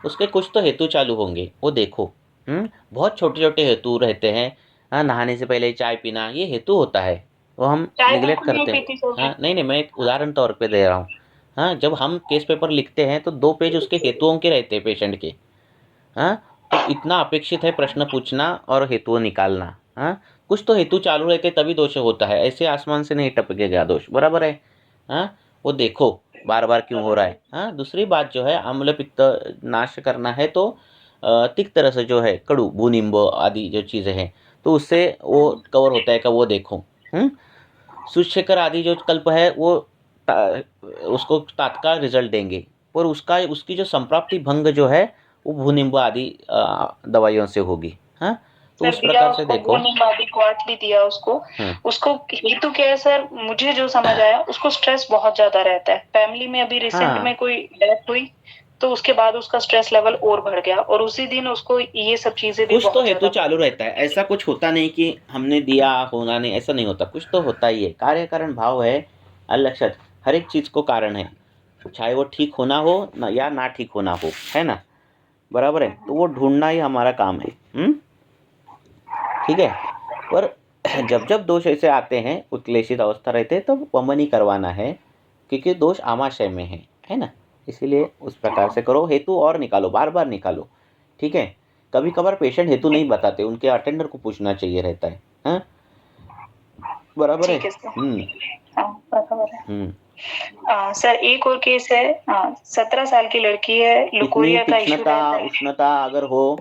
उसके कुछ तो हेतु चालू होंगे, वो देखो। बहुत छोटे छोटे हेतु रहते हैं। हाँ, नहाने से पहले चाय पीना, ये हेतु होता है, वो हम निगलेक्ट करते हैं। हाँ, नहीं, मैं एक उदाहरण तौर पे दे रहा हूँ। हाँ, जब हम केस पेपर लिखते हैं तो 2 पेज उसके हेतुओं के रहते हैं पेशेंट के। हाँ, तो इतना अपेक्षित है प्रश्न पूछना और हेतु निकालना। हाँ, कुछ तो हेतु चालू रहते तभी दोष होता है, ऐसे आसमान से नहीं टपकेगा दोष, बराबर है। हाँ, वो देखो बार बार क्यों हो रहा है। हाँ, दूसरी बात जो है, अम्ल पित्त नाश करना है तो तिक्त रस जो है, कड़ू, भूनिम्ब आदि जो चीज़ें हैं, तो उससे वो कवर होता है का, वो देखो। सूर्यशेखर आदि जो कल्प है वो उसको तात्काल रिजल्ट देंगे, पर उसकी जो संप्राप्ति भंग जो है वो भूनिम्ब आदि दवाइयों से होगी। हाँ, तो उस प्रकार से देखो। भूनिम्ब आदि क्वार्ट भी दिया उसको हेतु क्या है सर, मुझे जो समझ आया उसको स्ट्रेस बहुत ज्यादा रहता है। फैमिली में अभी रिसेंट में कोई डेथ हुई तो उसके बाद उसका स्ट्रेस लेवल और बढ़ गया और उसी दिन उसको ये सब चीजें भी कुछ तो हेतु चालू रहता है। ऐसा कुछ होता नहीं कि हमने दिया होना नहीं, ऐसा नहीं होता, कुछ तो होता ही है। कार्य कारण भाव है, अलक्षत, हर एक चीज को कारण है, चाहे वो ठीक होना हो या ना ठीक होना हो, है ना, बराबर है। तो वो ढूंढना ही हमारा काम है। ठीक है। पर जब जब दोष ऐसे आते हैं, उत्क्लेशित अवस्था रहते हैं, तो वमन ही करवाना है, क्योंकि दोष आमाशय में है ना। इसीलिए उस प्रकार से करो, हेतु और निकालो, बार बार निकालो। ठीक है। कभी कभार पेशेंट हेतु नहीं बताते, उनके अटेंडर को पूछना चाहिए रहता है। हाँ, बराबर है। सर एक और केस है, 17 साल की लड़की है, लुकोरिया का इशू रहता है। उष्णता अगर हो,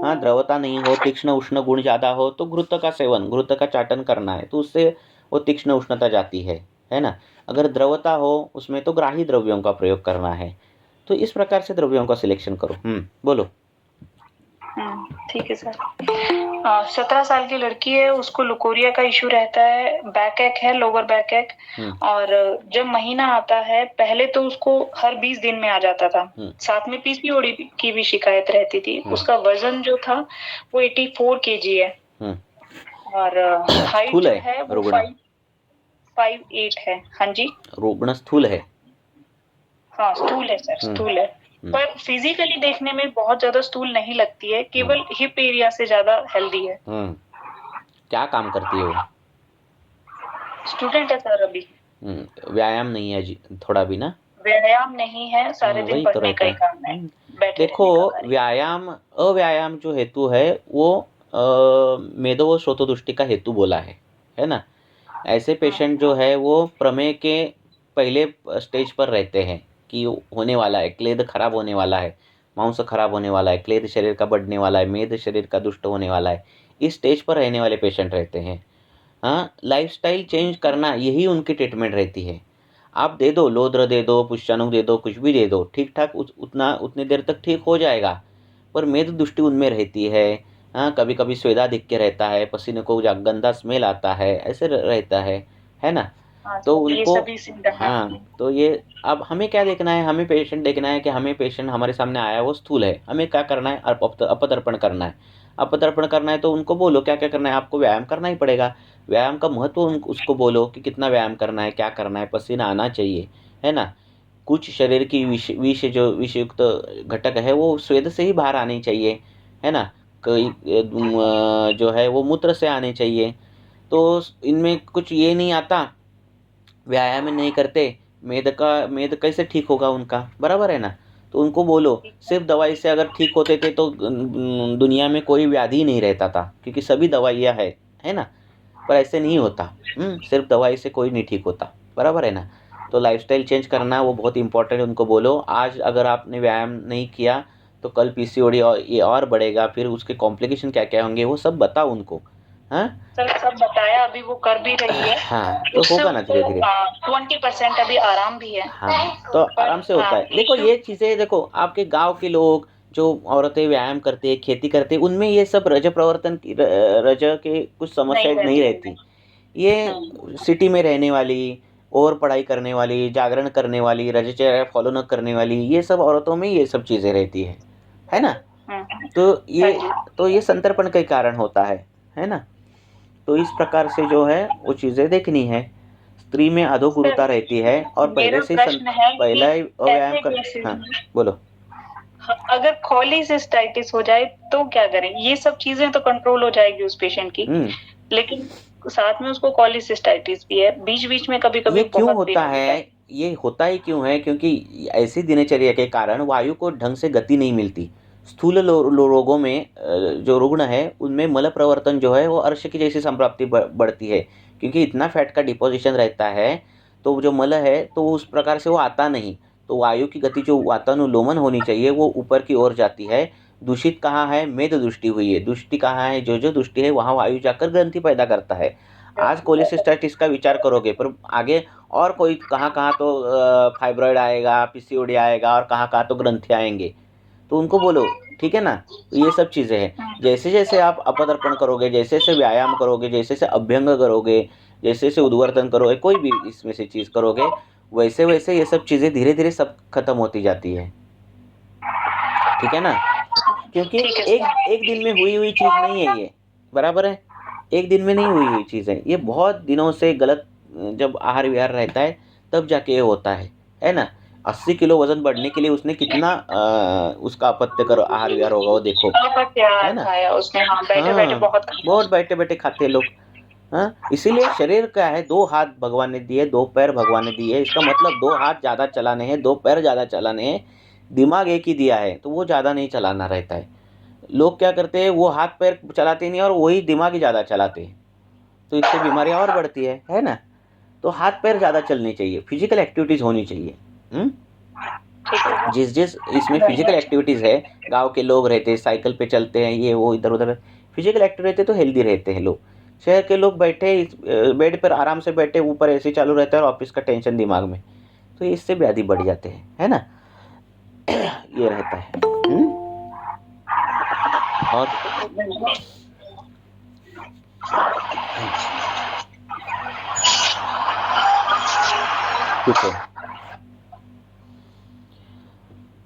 हाँ, द्रवता नहीं हो, तीक्ष्ण उष्ण गुण ज्यादा हो, तो घृत का सेवन, घृत का चाटन करना है, तो उससे वो तीक्ष्ण उष्णता जाती है ना। अगर द्रवता हो उसमें तो ग्राही द्रव्यों का प्रयोग करना है। तो इस प्रकार से द्रव्यों का सिलेक्शन करो। बोलो। ठीक है सर। 17 साल की लड़की है, उसको लुकोरिया का इशू रहता है, बैक एक है, लोअर बैक एक। और जब महीना आता है, पहले तो उसको हर 20 दिन में आ जाता था, साथ में पीसीओडी की भी शिकायत रहती थी। उसका वजन जो था वो 84 kg है और हाइट जो है वो 5'8" है। हाँ जी, रुग्ण स्थूल है। हाँ, स्थूल है सर, स्थूल है। पर फिजिकली देखने में बहुत ज्यादा स्थूल नहीं लगती है, केवल हिप एरिया से ज्यादा हेल्दी है। क्या काम करती है वो? स्टूडेंट है सर अभी। व्यायाम नहीं है जी, थोड़ा भी ना? व्यायाम नहीं है, सारे दिन पढ़ने का ही काम है। देखो, व्यायाम अव्यायाम जो हेतु है वो मेदो व श्रोतदृष्टि का हेतु बोला है ना। ऐसे पेशेंट जो है वो प्रमेय के पहले स्टेज पर रहते हैं कि होने वाला है, क्लेद खराब होने वाला है, मांस खराब होने वाला है, क्लेद शरीर का बढ़ने वाला है, मेद शरीर का दुष्ट होने वाला है, इस स्टेज पर रहने वाले पेशेंट रहते हैं। हाँ, लाइफस्टाइल चेंज करना, यही उनकी ट्रीटमेंट रहती है। आप दे दो, लोद्र दे दो, पुष्चानुक दे दो, कुछ भी दे दो, ठीक ठाक उतने देर तक ठीक हो जाएगा। पर मेद दृष्टि उनमें रहती है। हाँ, कभी कभी स्वेदा दिख के रहता है, पसीने को गंदा स्मेल आता है, ऐसे रहता है ना। तो उनको हाँ, तो ये अब हमें क्या देखना है, हमें पेशेंट देखना है कि हमें पेशेंट हमारे सामने आया है वो स्थूल है, हमें क्या करना है, अपदर्पण करना है। अपदर्पण करना है तो उनको बोलो क्या क्या करना है, आपको व्यायाम करना ही पड़ेगा। व्यायाम का महत्व उसको बोलो कि कितना व्यायाम करना है, क्या करना है, पसीना आना चाहिए, है ना। कुछ शरीर की विषयुक्त घटक है वो स्वेद से ही बाहर आनी चाहिए, है ना। कोई जो है वो मूत्र से आने चाहिए। तो इनमें कुछ ये नहीं आता, व्यायाम नहीं करते, मेद कैसे ठीक होगा उनका, बराबर है ना। तो उनको बोलो सिर्फ दवाई से अगर ठीक होते थे तो दुनिया में कोई व्याधि नहीं रहता था, क्योंकि सभी दवाइयाँ है ना। पर ऐसे नहीं होता, सिर्फ दवाई से कोई नहीं ठीक होता, बराबर है ना। तो लाइफस्टाइल चेंज करना वो बहुत इंपॉर्टेंट है। उनको बोलो आज अगर आपने व्यायाम नहीं किया तो कल पीसीओडी और बढ़ेगा, फिर उसके कॉम्प्लिकेशन क्या क्या होंगे वो सब बताओ उनको। हाँ सर, सब बताया, अभी वो कर भी रही है। हाँ, तो होगा ना धीरे धीरे। 20% अभी आराम भी है। हाँ, तो आराम से होता है। देखो ये चीजें, देखो आपके गांव के लोग जो औरतें व्यायाम करते हैं, खेती करते हैं, उनमें ये सब रज के कुछ समस्या नहीं रहती। ये सिटी में रहने वाली और पढ़ाई करने वाली, जागरण करने वाली, रजचर्या फॉलो न करने वाली, ये सब औरतों में ये सब चीजें रहती है ना। तो ये संतर्पण के कारण होता है ना। तो इस प्रकार से जो है वो चीजें देखनी है। स्त्री में अधोगुरुता रहती है और पहले से पहला ही व्यायाम कर। हाँ बोलो। अगर खोलीसिस्टाइटिस हो जाए तो क्या करें? ये सब चीजें तो कंट्रोल हो जाएगी उस पेशेंट की, लेकिन साथ में उसको कॉलिसिस्टाइटिस भी है, बीच बीच में कभी कभी। ये क्यों होता है? ये होता ही क्यों है? क्योंकि ऐसी दिनचर्या के कारण वायु को ढंग से गति नहीं मिलती। स्थूल रोगों में जो रुग्ण है उनमें मल प्रवर्तन जो है वो अर्श की जैसी संप्राप्ति बढ़ती है, क्योंकि इतना फैट का डिपोजिशन रहता है, तो जो मल है तो उस प्रकार से वो आता नहीं। तो वायु की गति जो वातानुलोमन होनी चाहिए वो ऊपर की ओर जाती है। दूषित कहाँ है? मेद दृष्टि हुई है। दृष्टि कहाँ है? जो दृष्टि है वहाँ वायु जाकर ग्रंथि पैदा करता है। आज कोलिसिस्टाइटिस का विचार करोगे पर आगे और कोई कहाँ तो फाइब्रॉइड आएगा, पीसीओडी आएगा, और कहाँ तो ग्रंथि आएंगे। तो उनको बोलो, ठीक है ना। तो ये सब चीज़ें हैं। जैसे जैसे आप अपदर्पण करोगे, जैसे जैसे व्यायाम करोगे, जैसे जैसे अभ्यंग करोगे, जैसे जैसे उद्वर्तन करोगे, कोई भी इसमें से चीज़ करोगे, वैसे वैसे ये सब चीज़ें धीरे धीरे सब खत्म होती जाती है, ठीक है ना। क्योंकि एक दिन में हुई चीज़ नहीं है ये, बराबर है। एक दिन में नहीं हुई चीज़ है ये, बहुत दिनों से गलत जब आहार विहार रहता है तब जाके ये होता है ना। 80 किलो वजन बढ़ने के लिए उसने कितना उसका अपत्यकर आहार विहार होगा वो देखो, है ना। बहुत बैठे बैठे खाते लोग। हाँ, इसीलिए शरीर क्या है, 2 हाथ भगवान ने दिए, 2 पैर भगवान ने दिए। इसका मतलब 2 हाथ ज़्यादा चलाने हैं, 2 पैर ज़्यादा चलाने हैं। दिमाग एक ही दिया है तो वो ज़्यादा नहीं चलाना रहता है। लोग क्या करते हैं, वो हाथ पैर चलाते नहीं और वही दिमाग ही ज़्यादा चलाते हैं, तो इससे बीमारियाँ और बढ़ती है ना। तो हाथ पैर ज़्यादा चलनी चाहिए, फिजिकल एक्टिविटीज़ होनी चाहिए। जिस इसमें फिजिकल एक्टिविटीज़ है, गांव के लोग रहते हैं साइकिल पे चलते हैं, ये वो इधर उधर फिजिकल एक्टिव रहते तो हेल्दी रहते हैं लोग। शहर के लोग बैठे बेड पर आराम से बैठे, ऊपर एसी चालू रहता है और ऑफिस का टेंशन दिमाग में, तो इससे व्याधि बढ़ जाते हैं, है ना। ये रहता है। और पूछो।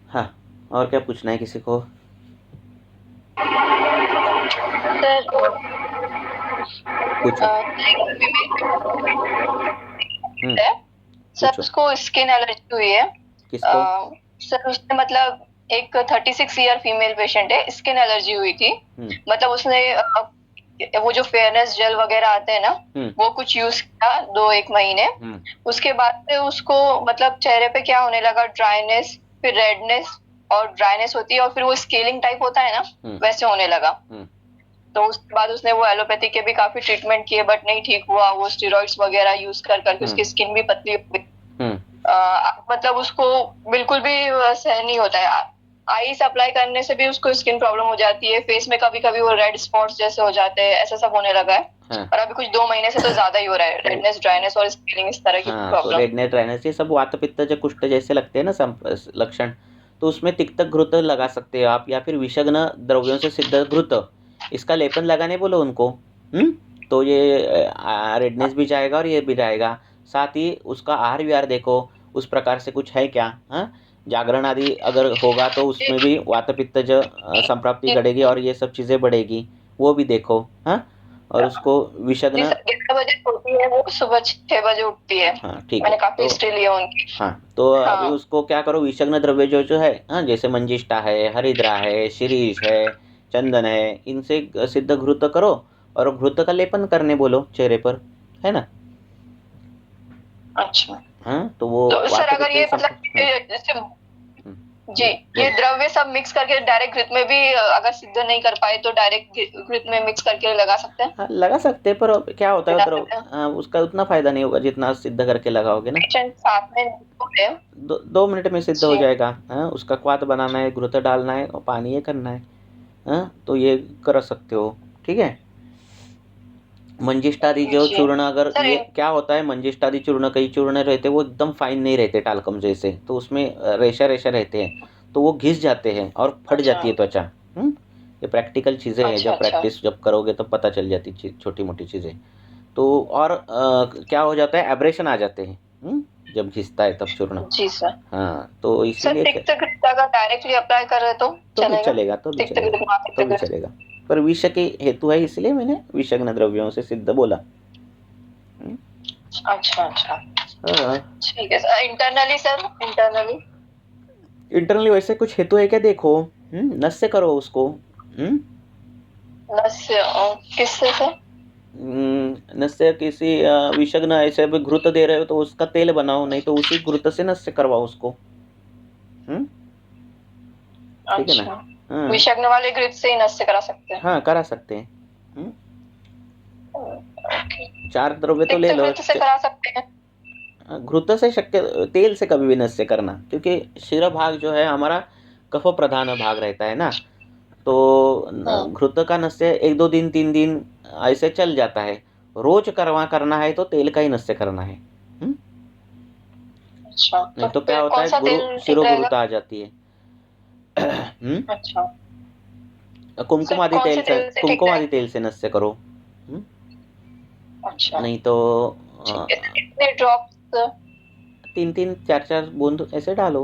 हाँ, और क्या पूछना है किसी को? पूछो। सर उसको स्किन एलर्जी हुई है। किसको? सर उसने मतलब एक 36 ईयर फीमेल पेशेंट है, स्किन एलर्जी हुई थी। मतलब उसने वो जो फेयरनेस जेल वगैरह आते हैं ना, वो कुछ यूज किया 2-1 महीने। उसके बाद से उसको मतलब चेहरे पे क्या होने लगा, ड्राइनेस, फिर रेडनेस, और ड्राइनेस होती है और फिर वो स्केलिंग टाइप होता है ना, वैसे होने लगा। तो उसके बाद उसने वो एलोपैथी के भी काफी ट्रीटमेंट किए बट नहीं ठीक हुआ। वो स्टेरॉइड्स वगैरह यूज करके उसकी स्किन भी पतली हो गई। मतलब उसको बिल्कुल भी सहन नहीं होता है। आइस अप्लाई करने से भी उसको स्किन प्रॉब्लम हो जाती है। फेस में कभी कभी वो रेड स्पॉट्स जैसे हो जाते हैं, ऐसा सब होने लगा है। हाँ। और अभी कुछ 2 महीने से तो ज्यादा ही हो रहा है, रेडनेस, ड्राइनेस और स्वेलिंग, इस तरह की हाँ, तो प्रॉब्लम। रेडनेस, ड्राइनेस ये सब वात पित्त कुष्ठ जैसे लगते हैं ना लक्षण, तो उसमें तिक्त घृत लगा सकते हो आप, या फिर विषग्न द्रव्यों से सिद्ध घृत, इसका लेपन लगाने बोलो उनको। तो ये रेडनेस भी जाएगा और ये भी जाएगा। साथ ही उसका आहार विहार देखो, उस प्रकार से कुछ है क्या। हाँ, जागरण आदि अगर होगा तो उसमें भी वात पित्त संप्राप्ति घटेगी और ये सब चीज़ें बढ़ेगी, वो भी देखो। हाँ, और उसको विषग्न 11 बजे सोती है वो, सुबह 6 बजे उठती है। हाँ, ठीक मैंने है। काफी तो हिस्ट्री ली है उनकी। हाँ, तो हाँ। अभी उसको क्या करो, विषग्न द्रव्य जो है, हाँ, जैसे मंजिष्ठा है, हरिद्रा है, शिरीष है, चंदन है, इनसे सिद्ध घृत करो और घृत का लेपन करने बोलो चेहरे पर, है ना। अच्छा। हाँ, तो वो तो सर अगर ये मतलब हाँ। जैसे जी, ये द्रव्य सब मिक्स करके डायरेक्ट घृत में भी अगर सिद्ध नहीं कर पाए तो डायरेक्ट घृत में मिक्स करके लगा सकते हैं? हाँ, लगा सकते हैं, पर क्या होता है उसका उतना फायदा नहीं होगा जितना सिद्ध करके लगाओगे ना। पेशेंट साथ में 2 मिनट में सिद्ध हो जाएगा। हाँ, उसका क्वाथ बनाना है, घृत डालना है और पानी ये करना है। हाँ, तो ये कर सकते हो, ठीक है। मंजिष्ठादि जो चूर्ण, अगर ये क्या होता है, मंजिष्ठादि चूर्ण, कई चूर्ण रहते वो एकदम फाइन नहीं रहते टालकम जैसे, तो उसमें रेशा रेशा रहते हैं, तो वो घिस जाते हैं और फट जाती है त्वचा। ये प्रैक्टिकल चीज़ें हैं, जब प्रैक्टिस जब करोगे तब पता चल जाती छोटी मोटी चीज़ें। तो और क्या हो जाता है, एब्रेशन आ जाते हैं जब घिसता है तब चूर्ण। जी सर। हाँ, तो इसीलिए अगर डायरेक्टली अप्लाई कर रहे तो भी चलेगा, तो भी चलेगा, पर विष के हेतु है, इसलिए मैंने विषग्न द्रव्यों से सिद्ध बोला। अच्छा अच्छा, हाँ, ठीक है सर। इंटरनली सर, इंटरनली वैसे कुछ हेतु है क्या, देखो। नस से करो उसको। नस से? किससे सर? नस से किसी विषग्न, ऐसे भी घृत दे रहे हो तो उसका तेल बनाओ, नहीं तो उसी घृत से नस से करवाओ उसको। ठीक है ना। विषग्न वाले घृत से ही नस से करा सकते हैं? हाँ, करा सकते हैं। 4 द्रव्य तो ले लो। से करा सकते हैं? घृत से शक्य, तेल से कभी भी नस से करना, क्योंकि शिर भाग जो है हमारा कफ प्रधान भाग रहता है ना, तो घृत का नस्य 1-2 दिन 3 दिन ऐसे चल जाता है। रोज करना है तो तेल का ही नस्य करना है। अच्छा, नहीं तो क्या होता है, गुरु शिरोगुरुता आ जाती है। अच्छा, कुमकुम आदि तेल से नस्य करो। अच्छा, नहीं तो कितने ड्रॉप्स? 3-3 4-4 बूंद ऐसे डालो।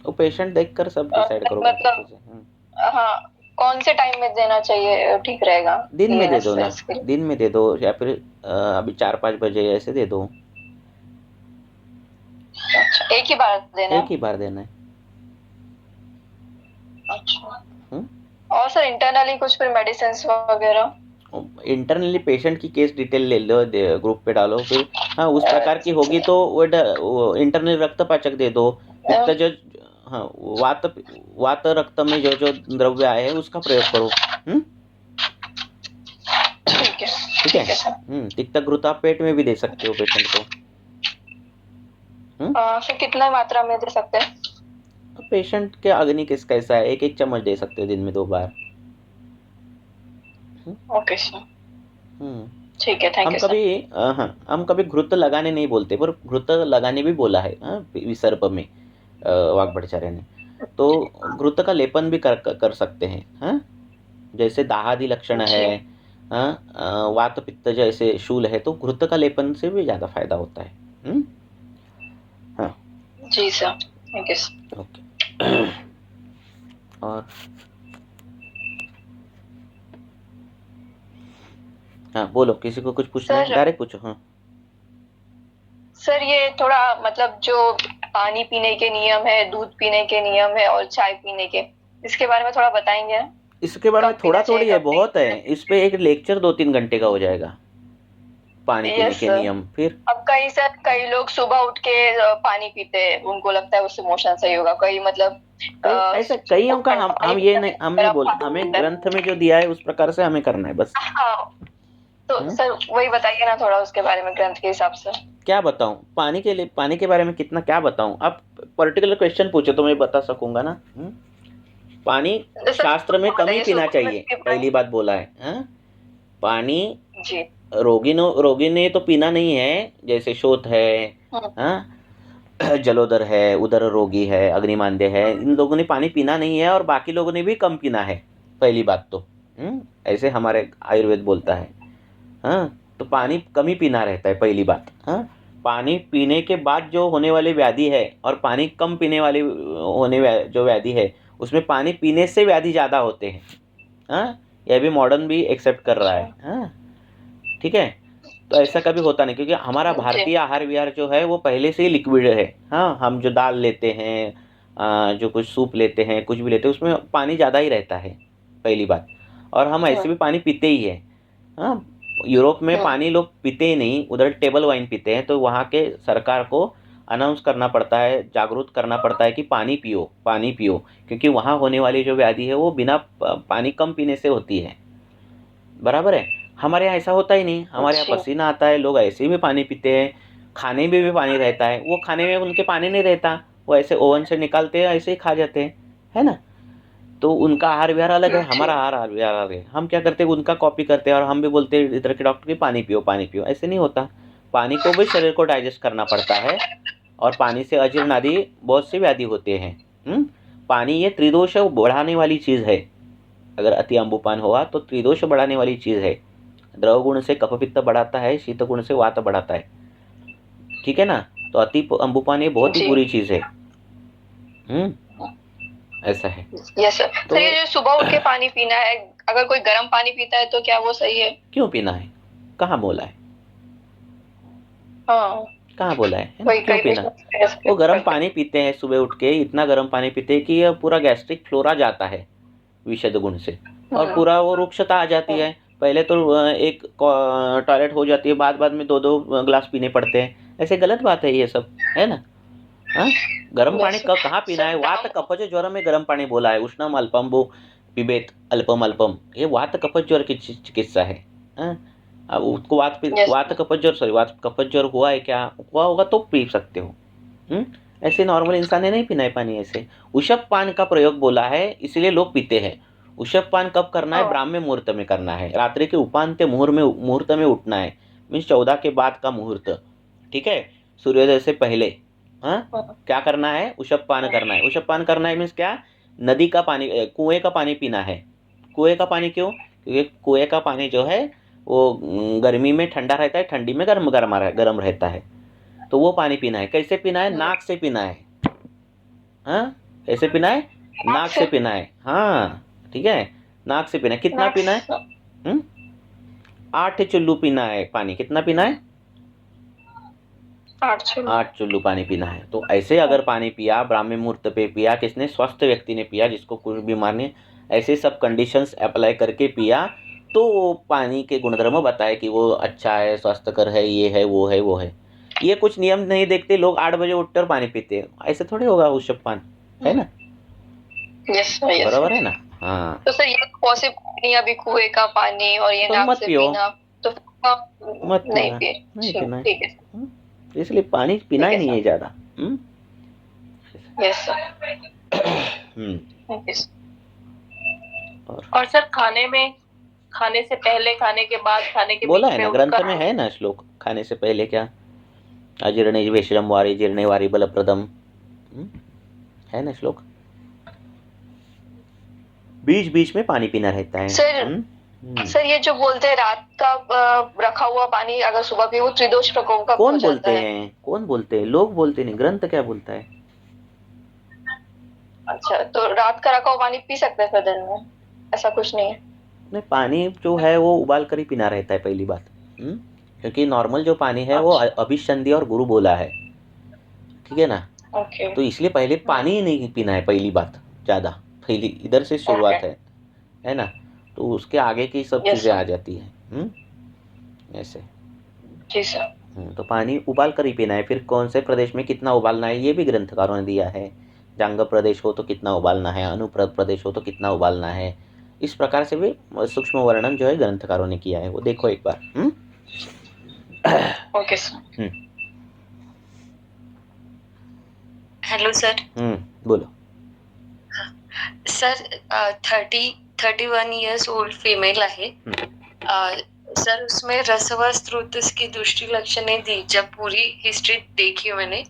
वो पेशेंट देखकर सब डिसाइड करो। मतलब हाँ, कौन से टाइम में देना चाहिए ठीक रहेगा? दिन में दे दो ना, दिन में दे दो, या फिर अभी 4-5 बजे ऐसे दे दो। अच्छा, एक ही बार देना है? अच्छा। और सर इंटरनली कुछ फिर मेडिसिन वगैरह? इंटरनली पेशेंट की केस डिटेल ले लो, ग्रुप पे डालो, फिर हाँ उस प्रकार की होगी तो वो इंटरनल रक्तपाचक दे दो। पित्त जो, हाँ, वात रक्त में जो द्रव्य आए हैं उसका प्रयोग करो। ठीक है। तिक्त घृत आप पेट में भी दे सकते हो पेशेंट को। फिर कितना मात्रा में दे सकते हैं? पेशेंट के अग्नि कैसा है, 1-1 चम्मच दे सकते हो दिन में 2 बार। ओके सर, ठीक है, थैंक यू। हम कभी घृत लगाने नहीं बोलते, पर घृत लगाने भी बोला है विसर्प में वाग्भटाचार्य ने। तो घृत का लेपन भी कर सकते हैं। हाँ, जैसे दाहादि लक्षण है, वात पित्त जैसे शूल है, तो घृत का लेपन से भी ज्यादा फायदा होता है। हाँ जी sir, thank you sir. Okay. और हाँ, बोलो, किसी को कुछ पूछना है डायरेक्ट पूछो। हाँ सर, ये थोड़ा मतलब जो पानी पीने के नियम है, दूध पीने के नियम है और चाय पीने के, इसके बारे में थोड़ा बताएंगे? इसके बारे में थोड़ी है, बहुत है इस पे, एक लेक्चर 2-3 घंटे का हो जाएगा, पानी पीने के नियम। फिर अब कई लोग सुबह उठ के पानी पीते हैं, उनको लगता है उससे मोशन सही होगा। कई मतलब ऐसा कईयों का हम ये नहीं, हम नहीं बोल, हमें ग्रंथ में जो दिया है उस प्रकार से हमें करना है बस। तो सर वही बताइए ना थोड़ा उसके बारे में, ग्रंथ के हिसाब से। क्या बताऊं पानी के बारे में, कितना क्या बताऊं? आप पर्टिकुलर क्वेश्चन पूछो तो मैं बता सकूंगा ना। पानी शास्त्र में कम ही पीना चाहिए, पहली बात बोला है। पानी रोगी ने तो पीना नहीं है, जैसे शोथ है, जलोदर है, उदर रोगी है, अग्निमांद्य है, इन लोगों ने पानी पीना नहीं है और बाकी लोगों ने भी कम पीना है, पहली बात तो। ऐसे हमारे आयुर्वेद बोलता है। तो पानी कम ही पीना रहता है, पहली बात। पानी पीने के बाद जो होने वाली व्याधि है और पानी कम पीने वाली जो व्याधि है, उसमें पानी पीने से व्याधि ज़्यादा होते हैं। यह भी मॉडर्न भी एक्सेप्ट कर रहा है। ठीक है, तो ऐसा कभी होता नहीं, क्योंकि हमारा भारतीय आहार विहार जो है वो पहले से ही लिक्विड है। हम जो दाल लेते हैं, जो कुछ सूप लेते हैं, कुछ भी लेते हैं, उसमें पानी ज़्यादा ही रहता है, पहली बात। और हम ऐसे भी पानी पीते ही है। यूरोप में पानी लोग पीते ही नहीं, उधर टेबल वाइन पीते हैं। तो वहाँ के सरकार को अनाउंस करना पड़ता है, जागरूक करना पड़ता है कि पानी पियो, पानी पियो, क्योंकि वहाँ होने वाली जो व्याधि है वो बिना पानी कम पीने से होती है। बराबर है। हमारे यहाँ ऐसा होता ही नहीं, हमारे यहाँ पसीना आता है, लोग ऐसे भी पानी पीते हैं, खाने में भी पानी रहता है। वो खाने में उनके पानी नहीं रहता, वो ऐसे ओवन से निकालते हैं, ऐसे ही खा जाते हैं, है ना। तो उनका आहार विहार अलग है, हमारा आहार विहार अलग है। हम क्या करते हैं, उनका कॉपी करते हैं और हम भी बोलते हैं इधर के डॉक्टर की पानी पियो, पानी पियो। ऐसे नहीं होता, पानी को भी शरीर को डाइजेस्ट करना पड़ता है और पानी से अजीर्ण आदि बहुत से व्याधि होते हैं। पानी ये त्रिदोष बढ़ाने वाली चीज़ है। अगर अति अम्बुपान हुआ तो त्रिदोष बढ़ाने वाली चीज़ है। द्रव गुण से कफ पित्त बढ़ाता है, शीत गुण से वात बढ़ाता है। ठीक है ना। तो अति अम्बुपान ये बहुत ही बुरी चीज़ है। ऐसा है। Yes sir. तो ये जो सुबह उठ के पानी पीना है, अगर कोई गर्म पानी पीता है तो क्या वो सही है? क्यों पीना है, कहाँ बोला है? कहाँ बोला है क्यों पीना? वो गर्म पानी पीते हैं सुबह उठ के, इतना गर्म पानी पीते हैं कि पूरा गैस्ट्रिक फ्लोरा जाता है विषद गुण से, और पूरा वो रुक्षता आ जाती है। पहले तो एक टॉयलेट हो जाती है, बाद में 2-2 ग्लास पीने पड़ते हैं। ऐसे गलत बात है ये सब, है ना। गर्म पानी कहाँ पीना है? वात कफज ज्वर में गर्म पानी बोला है, उष्णम अल्पम वो पिबेत अल्पम अल्पम। ये वात कफज ज्वर की चिकित्सा है। अब उसको वात कफज ज्वर हुआ है, क्या हुआ होगा तो पी सकते हो। ऐसे नॉर्मल इंसान ने नहीं पीना है पानी। ऐसे उषप पान का प्रयोग बोला है, इसलिए लोग पीते हैं। उषप पान कब करना है? ब्राह्म्य मुहूर्त में करना है, रात्रि के उपांत्य मुहूर्त में उठना है, मीन्स 14 के बाद का मुहूर्त। ठीक है, सूर्योदय से पहले। क्या करना है? उषप पान करना है। उषप पान करना है मीन्स क्या? नदी का पानी, कुएं का पानी पीना है। कुएं का पानी क्यों? क्योंकि कुएं का पानी जो है वो गर्मी में ठंडा रहता है, ठंडी में गर्म रहता है। तो वो पानी पीना है। कैसे पीना है? नाक से पीना है। कैसे पीना है? नाक से पीना है। ठीक है, नाक से पीना है। कितना पीना है? 8 चुल्लू पीना है पानी। कितना पीना है? 8 चुल्लू पानी पीना है। तो ऐसे अगर पानी पिया, ब्राह्मी मुहूर्त पे पिया, किसने? स्वस्थ व्यक्ति ने पिया, जिसको कोई बीमार नहीं, ऐसे सब कंडीशंस अप्लाई करके पिया, तो वो पानी के गुणधर्म बताए कि वो अच्छा है, स्वस्थकर है, ये है, वो है, वो है। ये कुछ नियम नहीं देखते लोग, 8 बजे उठकर पानी पीते हैं। ऐसे थोड़े होगा उषप पान, है ना। यस बराबर है ना। तो सर ये पॉसिबल नहीं अभी कुएं का पानी और ये नाक से पीना, तो मत पीना, ठीक है। इसलिए पानी पीना ही नहीं है ज्यादा। Yes sir. और सर खाने से पहले, खाने के बाद, खाने के बोला है ना, ग्रंथ में है ना श्लोक, खाने से पहले क्या? अजीर्णे वेशरम वारी जीर्णे वारी बलप्रदम, है ना श्लोक। बीच बीच में पानी पीना रहता है। सर ये जो बोलते हैं रात का रखा हुआ पानी अगर सुबह पियो, वो त्रिदोष प्रकोप का कौन बोलते हैं? कौन बोलते हैं? लोग बोलते नहीं, ग्रंथ क्या बोलता है? अच्छा, तो रात का रखा हुआ पानी पी सकते हैं फिर दिन में? ऐसा कुछ नहीं है? नहीं, पानी जो है वो उबाल कर ही पीना रहता है, पहली बात। क्योंकि नॉर्मल जो पानी है वो अभिसंधि और गुरु बोला है, ठीक है ना। तो इसलिए पहले पानी ही नहीं पीना है, पहली बात। ज्यादा पहली इधर से शुरुआत है ना। तो उसके आगे की सब चीजें आ जाती है। ऐसे जी सर। तो पानी उबाल कर ही पीना है। फिर कौन से प्रदेश में कितना उबालना है ये भी ग्रंथकारों ने दिया है। जांग प्रदेश हो तो कितना उबालना है, अनु प्रदेश हो तो कितना उबालना है। इस प्रकार से भी सूक्ष्म वर्णन जो है ग्रंथकारों ने किया है, वो देखो एक बार। Okay sir. Hello sir. बोलो सर। 31 इयर्स ओल्ड फीमेल आहे। सर उसमें रसवा स्रोतस की दृष्टि लक्षणें दी, जब पूरी हिस्ट्री देखी मैंने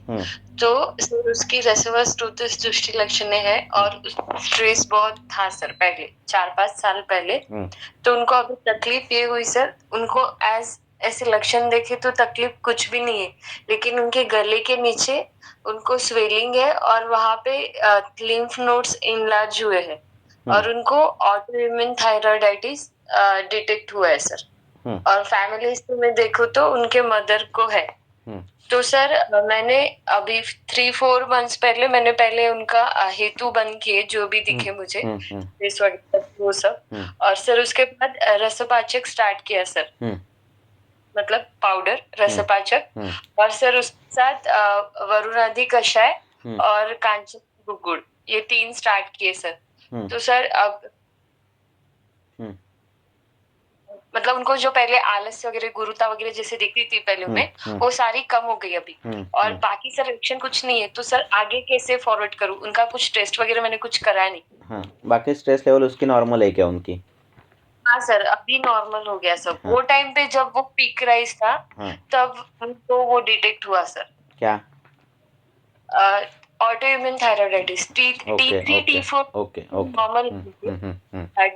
तो सर उसकी रसवा स्रोतस दृष्टि लक्षणें है और स्ट्रेस बहुत था सर पहले 4-5 साल पहले। तो उनको अभी तकलीफ ये हुई सर, उनको एज ऐसे लक्षण देखे तो तकलीफ कुछ भी नहीं है, लेकिन उनके गले के नीचे उनको स्वेलिंग है और वहां पे लिम्फ नोड्स इनलार्ज हुए हैं और उनको ऑटोइम्यून थायराइडाइटिस डिटेक्ट हुआ है सर। और फैमिली हिस्ट्री में देखो तो उनके मदर को है। तो सर मैंने अभी 3-4 मंथ्स पहले मैंने पहले उनका हेतु बंद किए जो भी दिखे मुझे इस वक्त वो सब, और सर उसके बाद रसपाचक स्टार्ट किया सर, मतलब पाउडर रसपाचक, और सर उसके साथ वरुणादि कषाय और कांचन गुगुड़, ये 3 स्टार्ट किए सर। तो सर अब मतलब उनको जो पहले आलस्य वगैरह गुरुता वगैरह जैसे दिखती थी पहले उनमें वो सारी कम हो गई अभी, और बाकी सर रिएक्शन कुछ नहीं है। तो सर आगे कैसे फॉरवर्ड करूँ? उनका कुछ टेस्ट वगैरह मैंने कुछ कराया नहीं। हाँ, बाकी स्ट्रेस लेवल उसकी नॉर्मल है क्या उनकी? हाँ सर अभी नॉर्मल हो गया सब। वो टाइम पे जब वो पीक राइज था तब उनको वो डिटेक्ट हुआ सर। क्या? Autoimmune thyroiditis T3 T4 normal,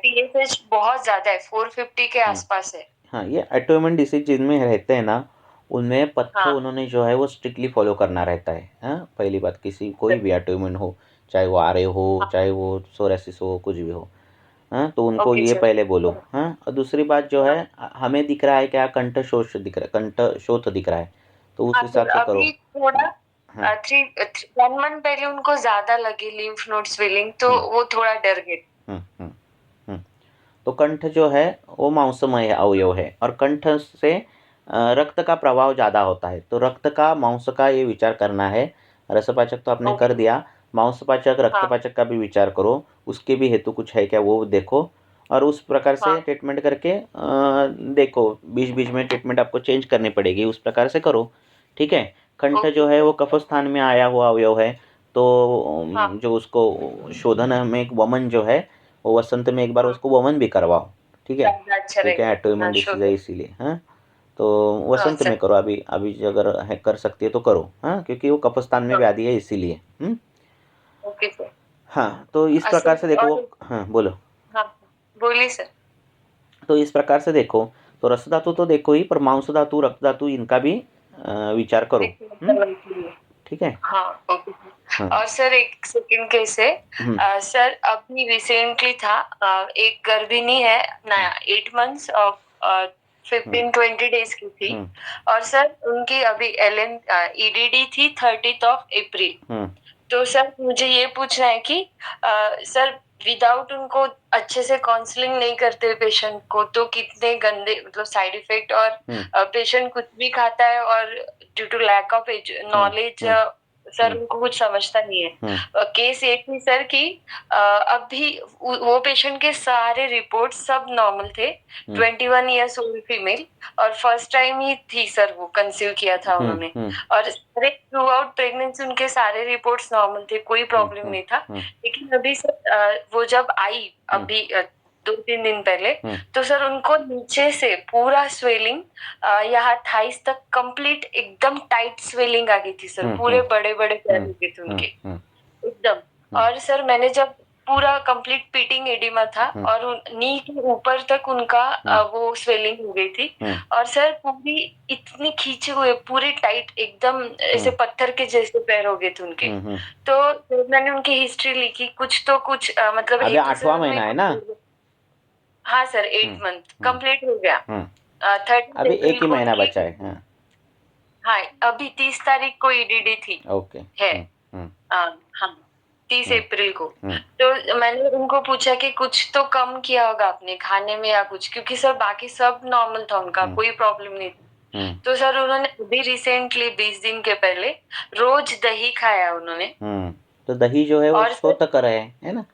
TSH बहुत ज्यादा है, 450 के आसपास है। हाँ, ये ऑटोइम्यून डिसीज जिनमें रहते हैं ना उनमें पथ्य उन्होंने जो है वो स्ट्रिक्टली फॉलो करना रहता है। हाँ, पहली बात किसी कोई भी ऑटोइम्यून हो, चाहे वो RA हो चाहे वो सोरेसिस हो, कुछ भी हो, हाँ, तो उनको ये पहले बोलो। हाँ, और दूसरी बात जो है हमें दिख रहा है क्या, कंठशोथ दिख रहा है, तो उस हिसाब से करो। अभी थोड़ा 1 मंथ पहले उनको ज्यादा लगी लिम्फ नोड स्वेलिंग, तो वो थोड़ा डर गए। तो कंठ जो है वो मांसमय अवयव है और कंठ से रक्त का प्रवाह ज़्यादा होता है, तो रक्त का मांस का ये विचार करना है। रसपाचक तो आपने कर दिया, मांसपाचक रक्तपाचक का भी विचार करो, उसके भी हेतु कुछ है क्या वो देखो, और उस प्रकार से ट्रीटमेंट करके देखो। बीच बीच में ट्रीटमेंट आपको चेंज करनी पड़ेगी, उस प्रकार से करो, ठीक है। कंठ जो है वो कफ स्थान में आया हुआ अवयव है, तो जो उसको शोधन में एक वमन जो है वो वसंत में एक बार उसको वमन भी करवाओ, ठीक है, क्योंकि ऑटोइम्यून डिसीज है इसीलिए। हाँ, तो वसंत में करो, अभी अगर है कर सकती है तो करो। हाँ, क्योंकि वो कफस्थान में व्याधि है इसीलिए। Okay sir. हाँ, तो इस प्रकार से देखो। हाँ बोलो। हाँ बोलिए सर। तो इस प्रकार से देखो, तो रस धातु तो देखो ही, पर मांस धातु रक्त धातु इनका भी विचार करो, ठीक है। हाँ ओके। और सर एक सेकंड केस है सर, अभी रिसेंटली था, एक गर्भिणी है नया 8 मंथ्स और 15-20 डेज की थी, और सर उनकी अभी EDD थी 30th अप्रैल। तो सर मुझे ये पूछना है कि सर विदाउट उनको अच्छे से काउंसलिंग नहीं करते पेशेंट को तो कितने गंदे मतलब साइड इफेक्ट, और पेशेंट कुछ भी खाता है और due to lack of knowledge sir उनको कुछ समझता नहीं है। केस ये थी सर कि अभी वो पेशेंट के सारे रिपोर्ट सब नॉर्मल थे, 21 ईयर्स ओल्ड फीमेल, और फर्स्ट टाइम ही थी सर वो कंसीव किया था उन्होंने, और थ्रू आउट प्रेगनेंसी उनके सारे रिपोर्ट्स नॉर्मल थे, कोई प्रॉब्लम नहीं था। लेकिन अभी सर वो जब आई अभी 2-3 दिन पहले, तो सर उनको नीचे से पूरा स्वेलिंग यहाँ थाइस तक कंप्लीट एकदम टाइट स्वेलिंग आ गई थी सर, पूरे बड़े बड़े पैर हो गए थे उनके एकदम। और सर मैंने जब पूरा कंप्लीट पीटिंग एडिमा था और नी के ऊपर तक उनका वो स्वेलिंग हो गई थी, और सर पूरी इतनी खींचे हुए पूरे टाइट एकदम ऐसे पत्थर के जैसे पैर हो गए थे उनके। तो मैंने उनकी हिस्ट्री लिखी, कुछ तो कुछ मतलब अभी 8वां महीना है ना। हाँ सर 8 मंथ कंप्लीट हो गया। अभी 1 ही महीना बचा है। हाँ अभी 30 तारीख को EDD थी। ओके है हाँ 30 अप्रैल को। तो मैंने उनको पूछा कि कुछ तो कम किया होगा आपने खाने में या कुछ, क्योंकि सर बाकी सब नॉर्मल था उनका, कोई प्रॉब्लम नहीं थी। तो सर उन्होंने अभी रिसेंटली 20 दिन के पहले रोज दही खाया उन्होंने। तो दही जो है वो शोथकर है ना।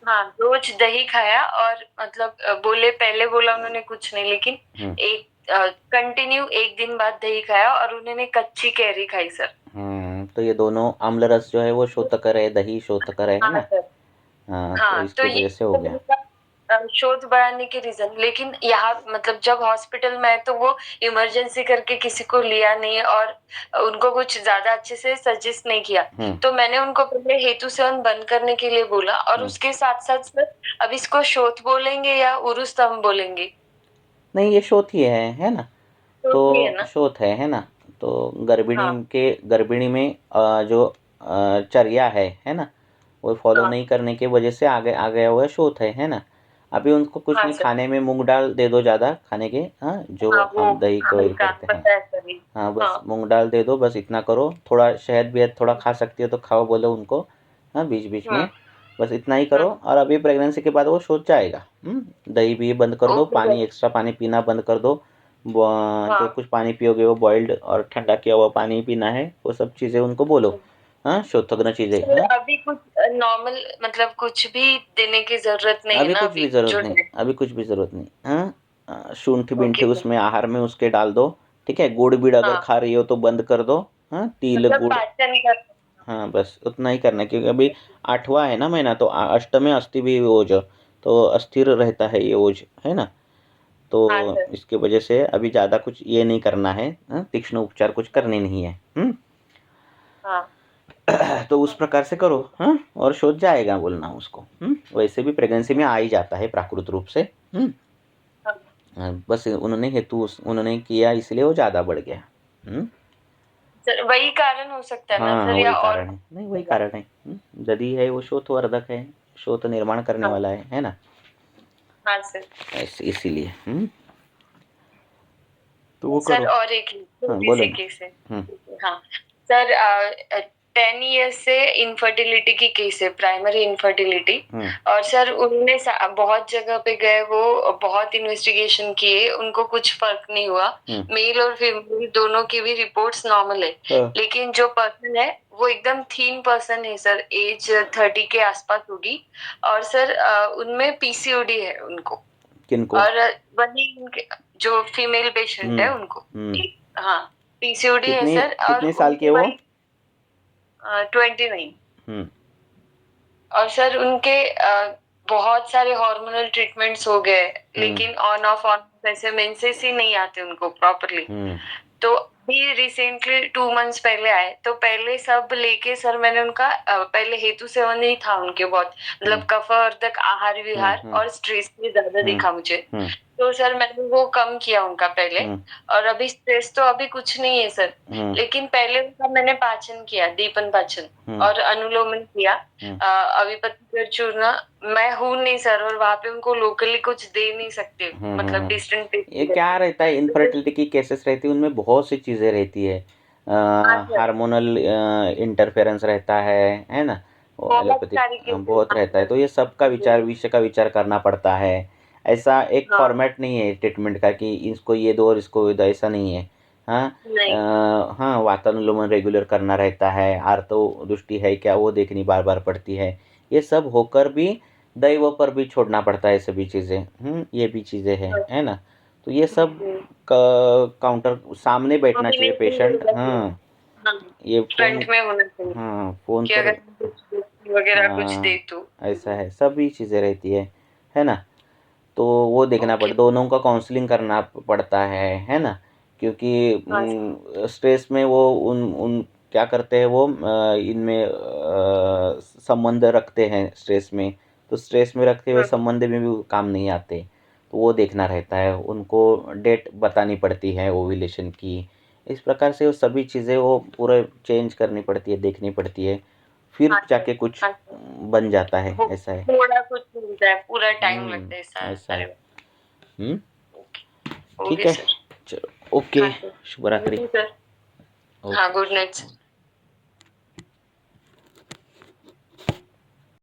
हाँ रोज दही खाया, और मतलब बोले पहले बोला उन्होंने कुछ नहीं, लेकिन एक कंटिन्यू 1 दिन बाद दही खाया, और उन्होंने कच्ची कैरी खाई सर। तो ये दोनों आम्ल रस जो है वो शोथकर है, दही शोथकर है ना। हाँ तो इसकी वजह से हो गया। शोध बढ़ाने के रीजन, लेकिन यहाँ मतलब जब हॉस्पिटल में है तो वो इमरजेंसी करके किसी को लिया नहीं और उनको कुछ ज्यादा अच्छे से सजेस्ट नहीं किया। तो मैंने उनको पहले हेतु सेवन बंद करने के लिए बोला और उसके साथ साथ सर अब इसको शोथ बोलेंगे या उरुस्तम बोलेंगे? नहीं, ये शोथ ही है ना? शोथ ही है ना? तो शोथ है ना? तो गर्भिणी में जो चर्या है ना, वो फॉलो नहीं करने की वजह से आ गया हुआ शोथ है ना? अभी उनको कुछ नहीं, खाने में मूंग दाल दे दो ज़्यादा खाने के, जो हम दही को ये करते हैं। हाँ, बस मूंग दाल दे दो, बस इतना करो। थोड़ा शहद भी थोड़ा खा सकती हो तो खाओ, बोलो उनको, हाँ, बीच बीच में, बस इतना ही करो। और अभी प्रेगनेंसी के बाद वो सोच जाएगा। दही भी बंद कर दो, पानी एक्स्ट्रा पानी पीना बंद कर दो। जो कुछ पानी पियोगे वो बॉइल्ड और ठंडा किया हुआ पानी पीना है, वो सब चीज़ें उनको बोलो। हाँ, शोधग्न चीजें। अभी कुछ नॉर्मल मतलब कुछ भी देने की जरूरत नहीं अभी है ना? कुछ भी जरूरत नहीं, अभी कुछ भी जरूरत नहीं। हाँ, शूंठी बिंठी उसमें आहार में उसके डाल दो, ठीक है। गुड़ बीड़ अगर खा रही हो तो बंद कर दो। हाँ, तिल गुड़, हाँ, बस उतना ही करना है, क्योंकि अभी 8वां है ना महीना, तो अष्टमे अस्थि भी ओज, तो अस्थिर रहता है ये ओज, है ना? तो इसके वजह से अभी ज़्यादा कुछ ये नहीं करना है, तीक्ष्ण उपचार कुछ करने नहीं है। तो उस प्रकार से करो, हाँ, और शोध जाएगा बोलना उसको। वैसे भी प्रेगनेंसी में आ ही जाता है प्राकृत रूप से। बस उन्होंने किया इसलिए वो ज़्यादा बढ़ गया। सर वही कारण हो सकता है ना सर? या और नहीं, वही कारण है। यदि है वो शोथवर्धक है, शोथ निर्माण करने वाला है ना? हाँ सर, इसीलिए तो वो सर करो। और एक बोलो केस है। हाँ सर, 10 ईयर्स से इनफर्टिलिटी की केस है, प्राइमरी इनफर्टिलिटी। और सर उनने बहुत जगह पे गए, वो बहुत इन्वेस्टिगेशन किए, उनको कुछ फर्क नहीं हुआ। मेल और फीमेल दोनों की भी रिपोर्ट्स नॉर्मल है। लेकिन जो पर्सन है वो एकदम थीन पर्सन है सर, एज 30 के आसपास होगी। और सर उनमें पीसीओडी है उनको। किनको? और वही उनके जो फीमेल पेशेंट है उनको। हाँ, पीसीओडी है सर। और कितने साल के वो? 29। और सर उनके बहुत सारे हार्मोनल ट्रीटमेंट्स हो गए, लेकिन ऑन ऑफ ऐसे मेंसेस ही नहीं आते उनको प्रॉपरली। तो अभी रिसेंटली 2 मंथ्स पहले आए, तो पहले सब लेके सर मैंने उनका पहले हेतु सेवन ही था उनके, बहुत मतलब कफवर्धक आहार विहार और स्ट्रेस भी ज्यादा दिखा मुझे। तो सर मैंने वो कम किया उनका पहले। और अभी स्ट्रेस तो अभी कुछ नहीं है सर, लेकिन पहले उनका मैंने पाचन किया, दीपन पाचन और अनुलोमन किया, अविपत्ति चूर्ण। मैं हूँ नहीं सर, और वहाँ पे उनको लोकली कुछ दे नहीं सकते, मतलब डिस्टेंट। ये क्या रहता है, इनफर्टिलिटी की केसेस रहती है, उनमें बहुत सी चीजें रहती है। हार्मोनल इंटरफेरेंस रहता है ना? एलोपैथी बहुत रहता है, तो ये सब का विषय का विचार करना पड़ता है। ऐसा एक फॉर्मेट नहीं है ट्रीटमेंट का कि इसको ये दो और इसको ये दो, ऐसा नहीं है। हाँ, वातानुलोमन रेगुलर करना रहता है, आर्तो दृष्टि है क्या वो देखनी बार बार पड़ती है। ये सब होकर भी दैव पर भी छोड़ना पड़ता है सभी चीज़ें। ये भी चीज़ें हैं, है ना? तो ये सब काउंटर सामने बैठना चाहिए पेशेंट। हाँ, ये फ्रंट में होना चाहिए। हाँ, फोन पर वगैरह कुछ दे तो ऐसा है, सभी चीज़ें रहती है ना? तो वो देखना पड़ता, दोनों का काउंसलिंग करना पड़ता है ना? क्योंकि स्ट्रेस में वो उन क्या करते हैं, वो इनमें संबंध रखते हैं स्ट्रेस में, तो स्ट्रेस में रखते हुए संबंध में भी काम नहीं आते, तो वो देखना रहता है। उनको डेट बतानी पड़ती है ओव्यूलेशन की। इस प्रकार से वो सभी चीज़ें वो पूरा चेंज करनी पड़ती है, देखनी पड़ती है, फिर जाके कुछ बन जाता है। ऐसा है, थोड़ा कुछ मिलता है, पूरा टाइम लगता है ऐसा है। ठीक है, चलो, ओके, शुभ रात्रि। हाँ, गुड नाइट।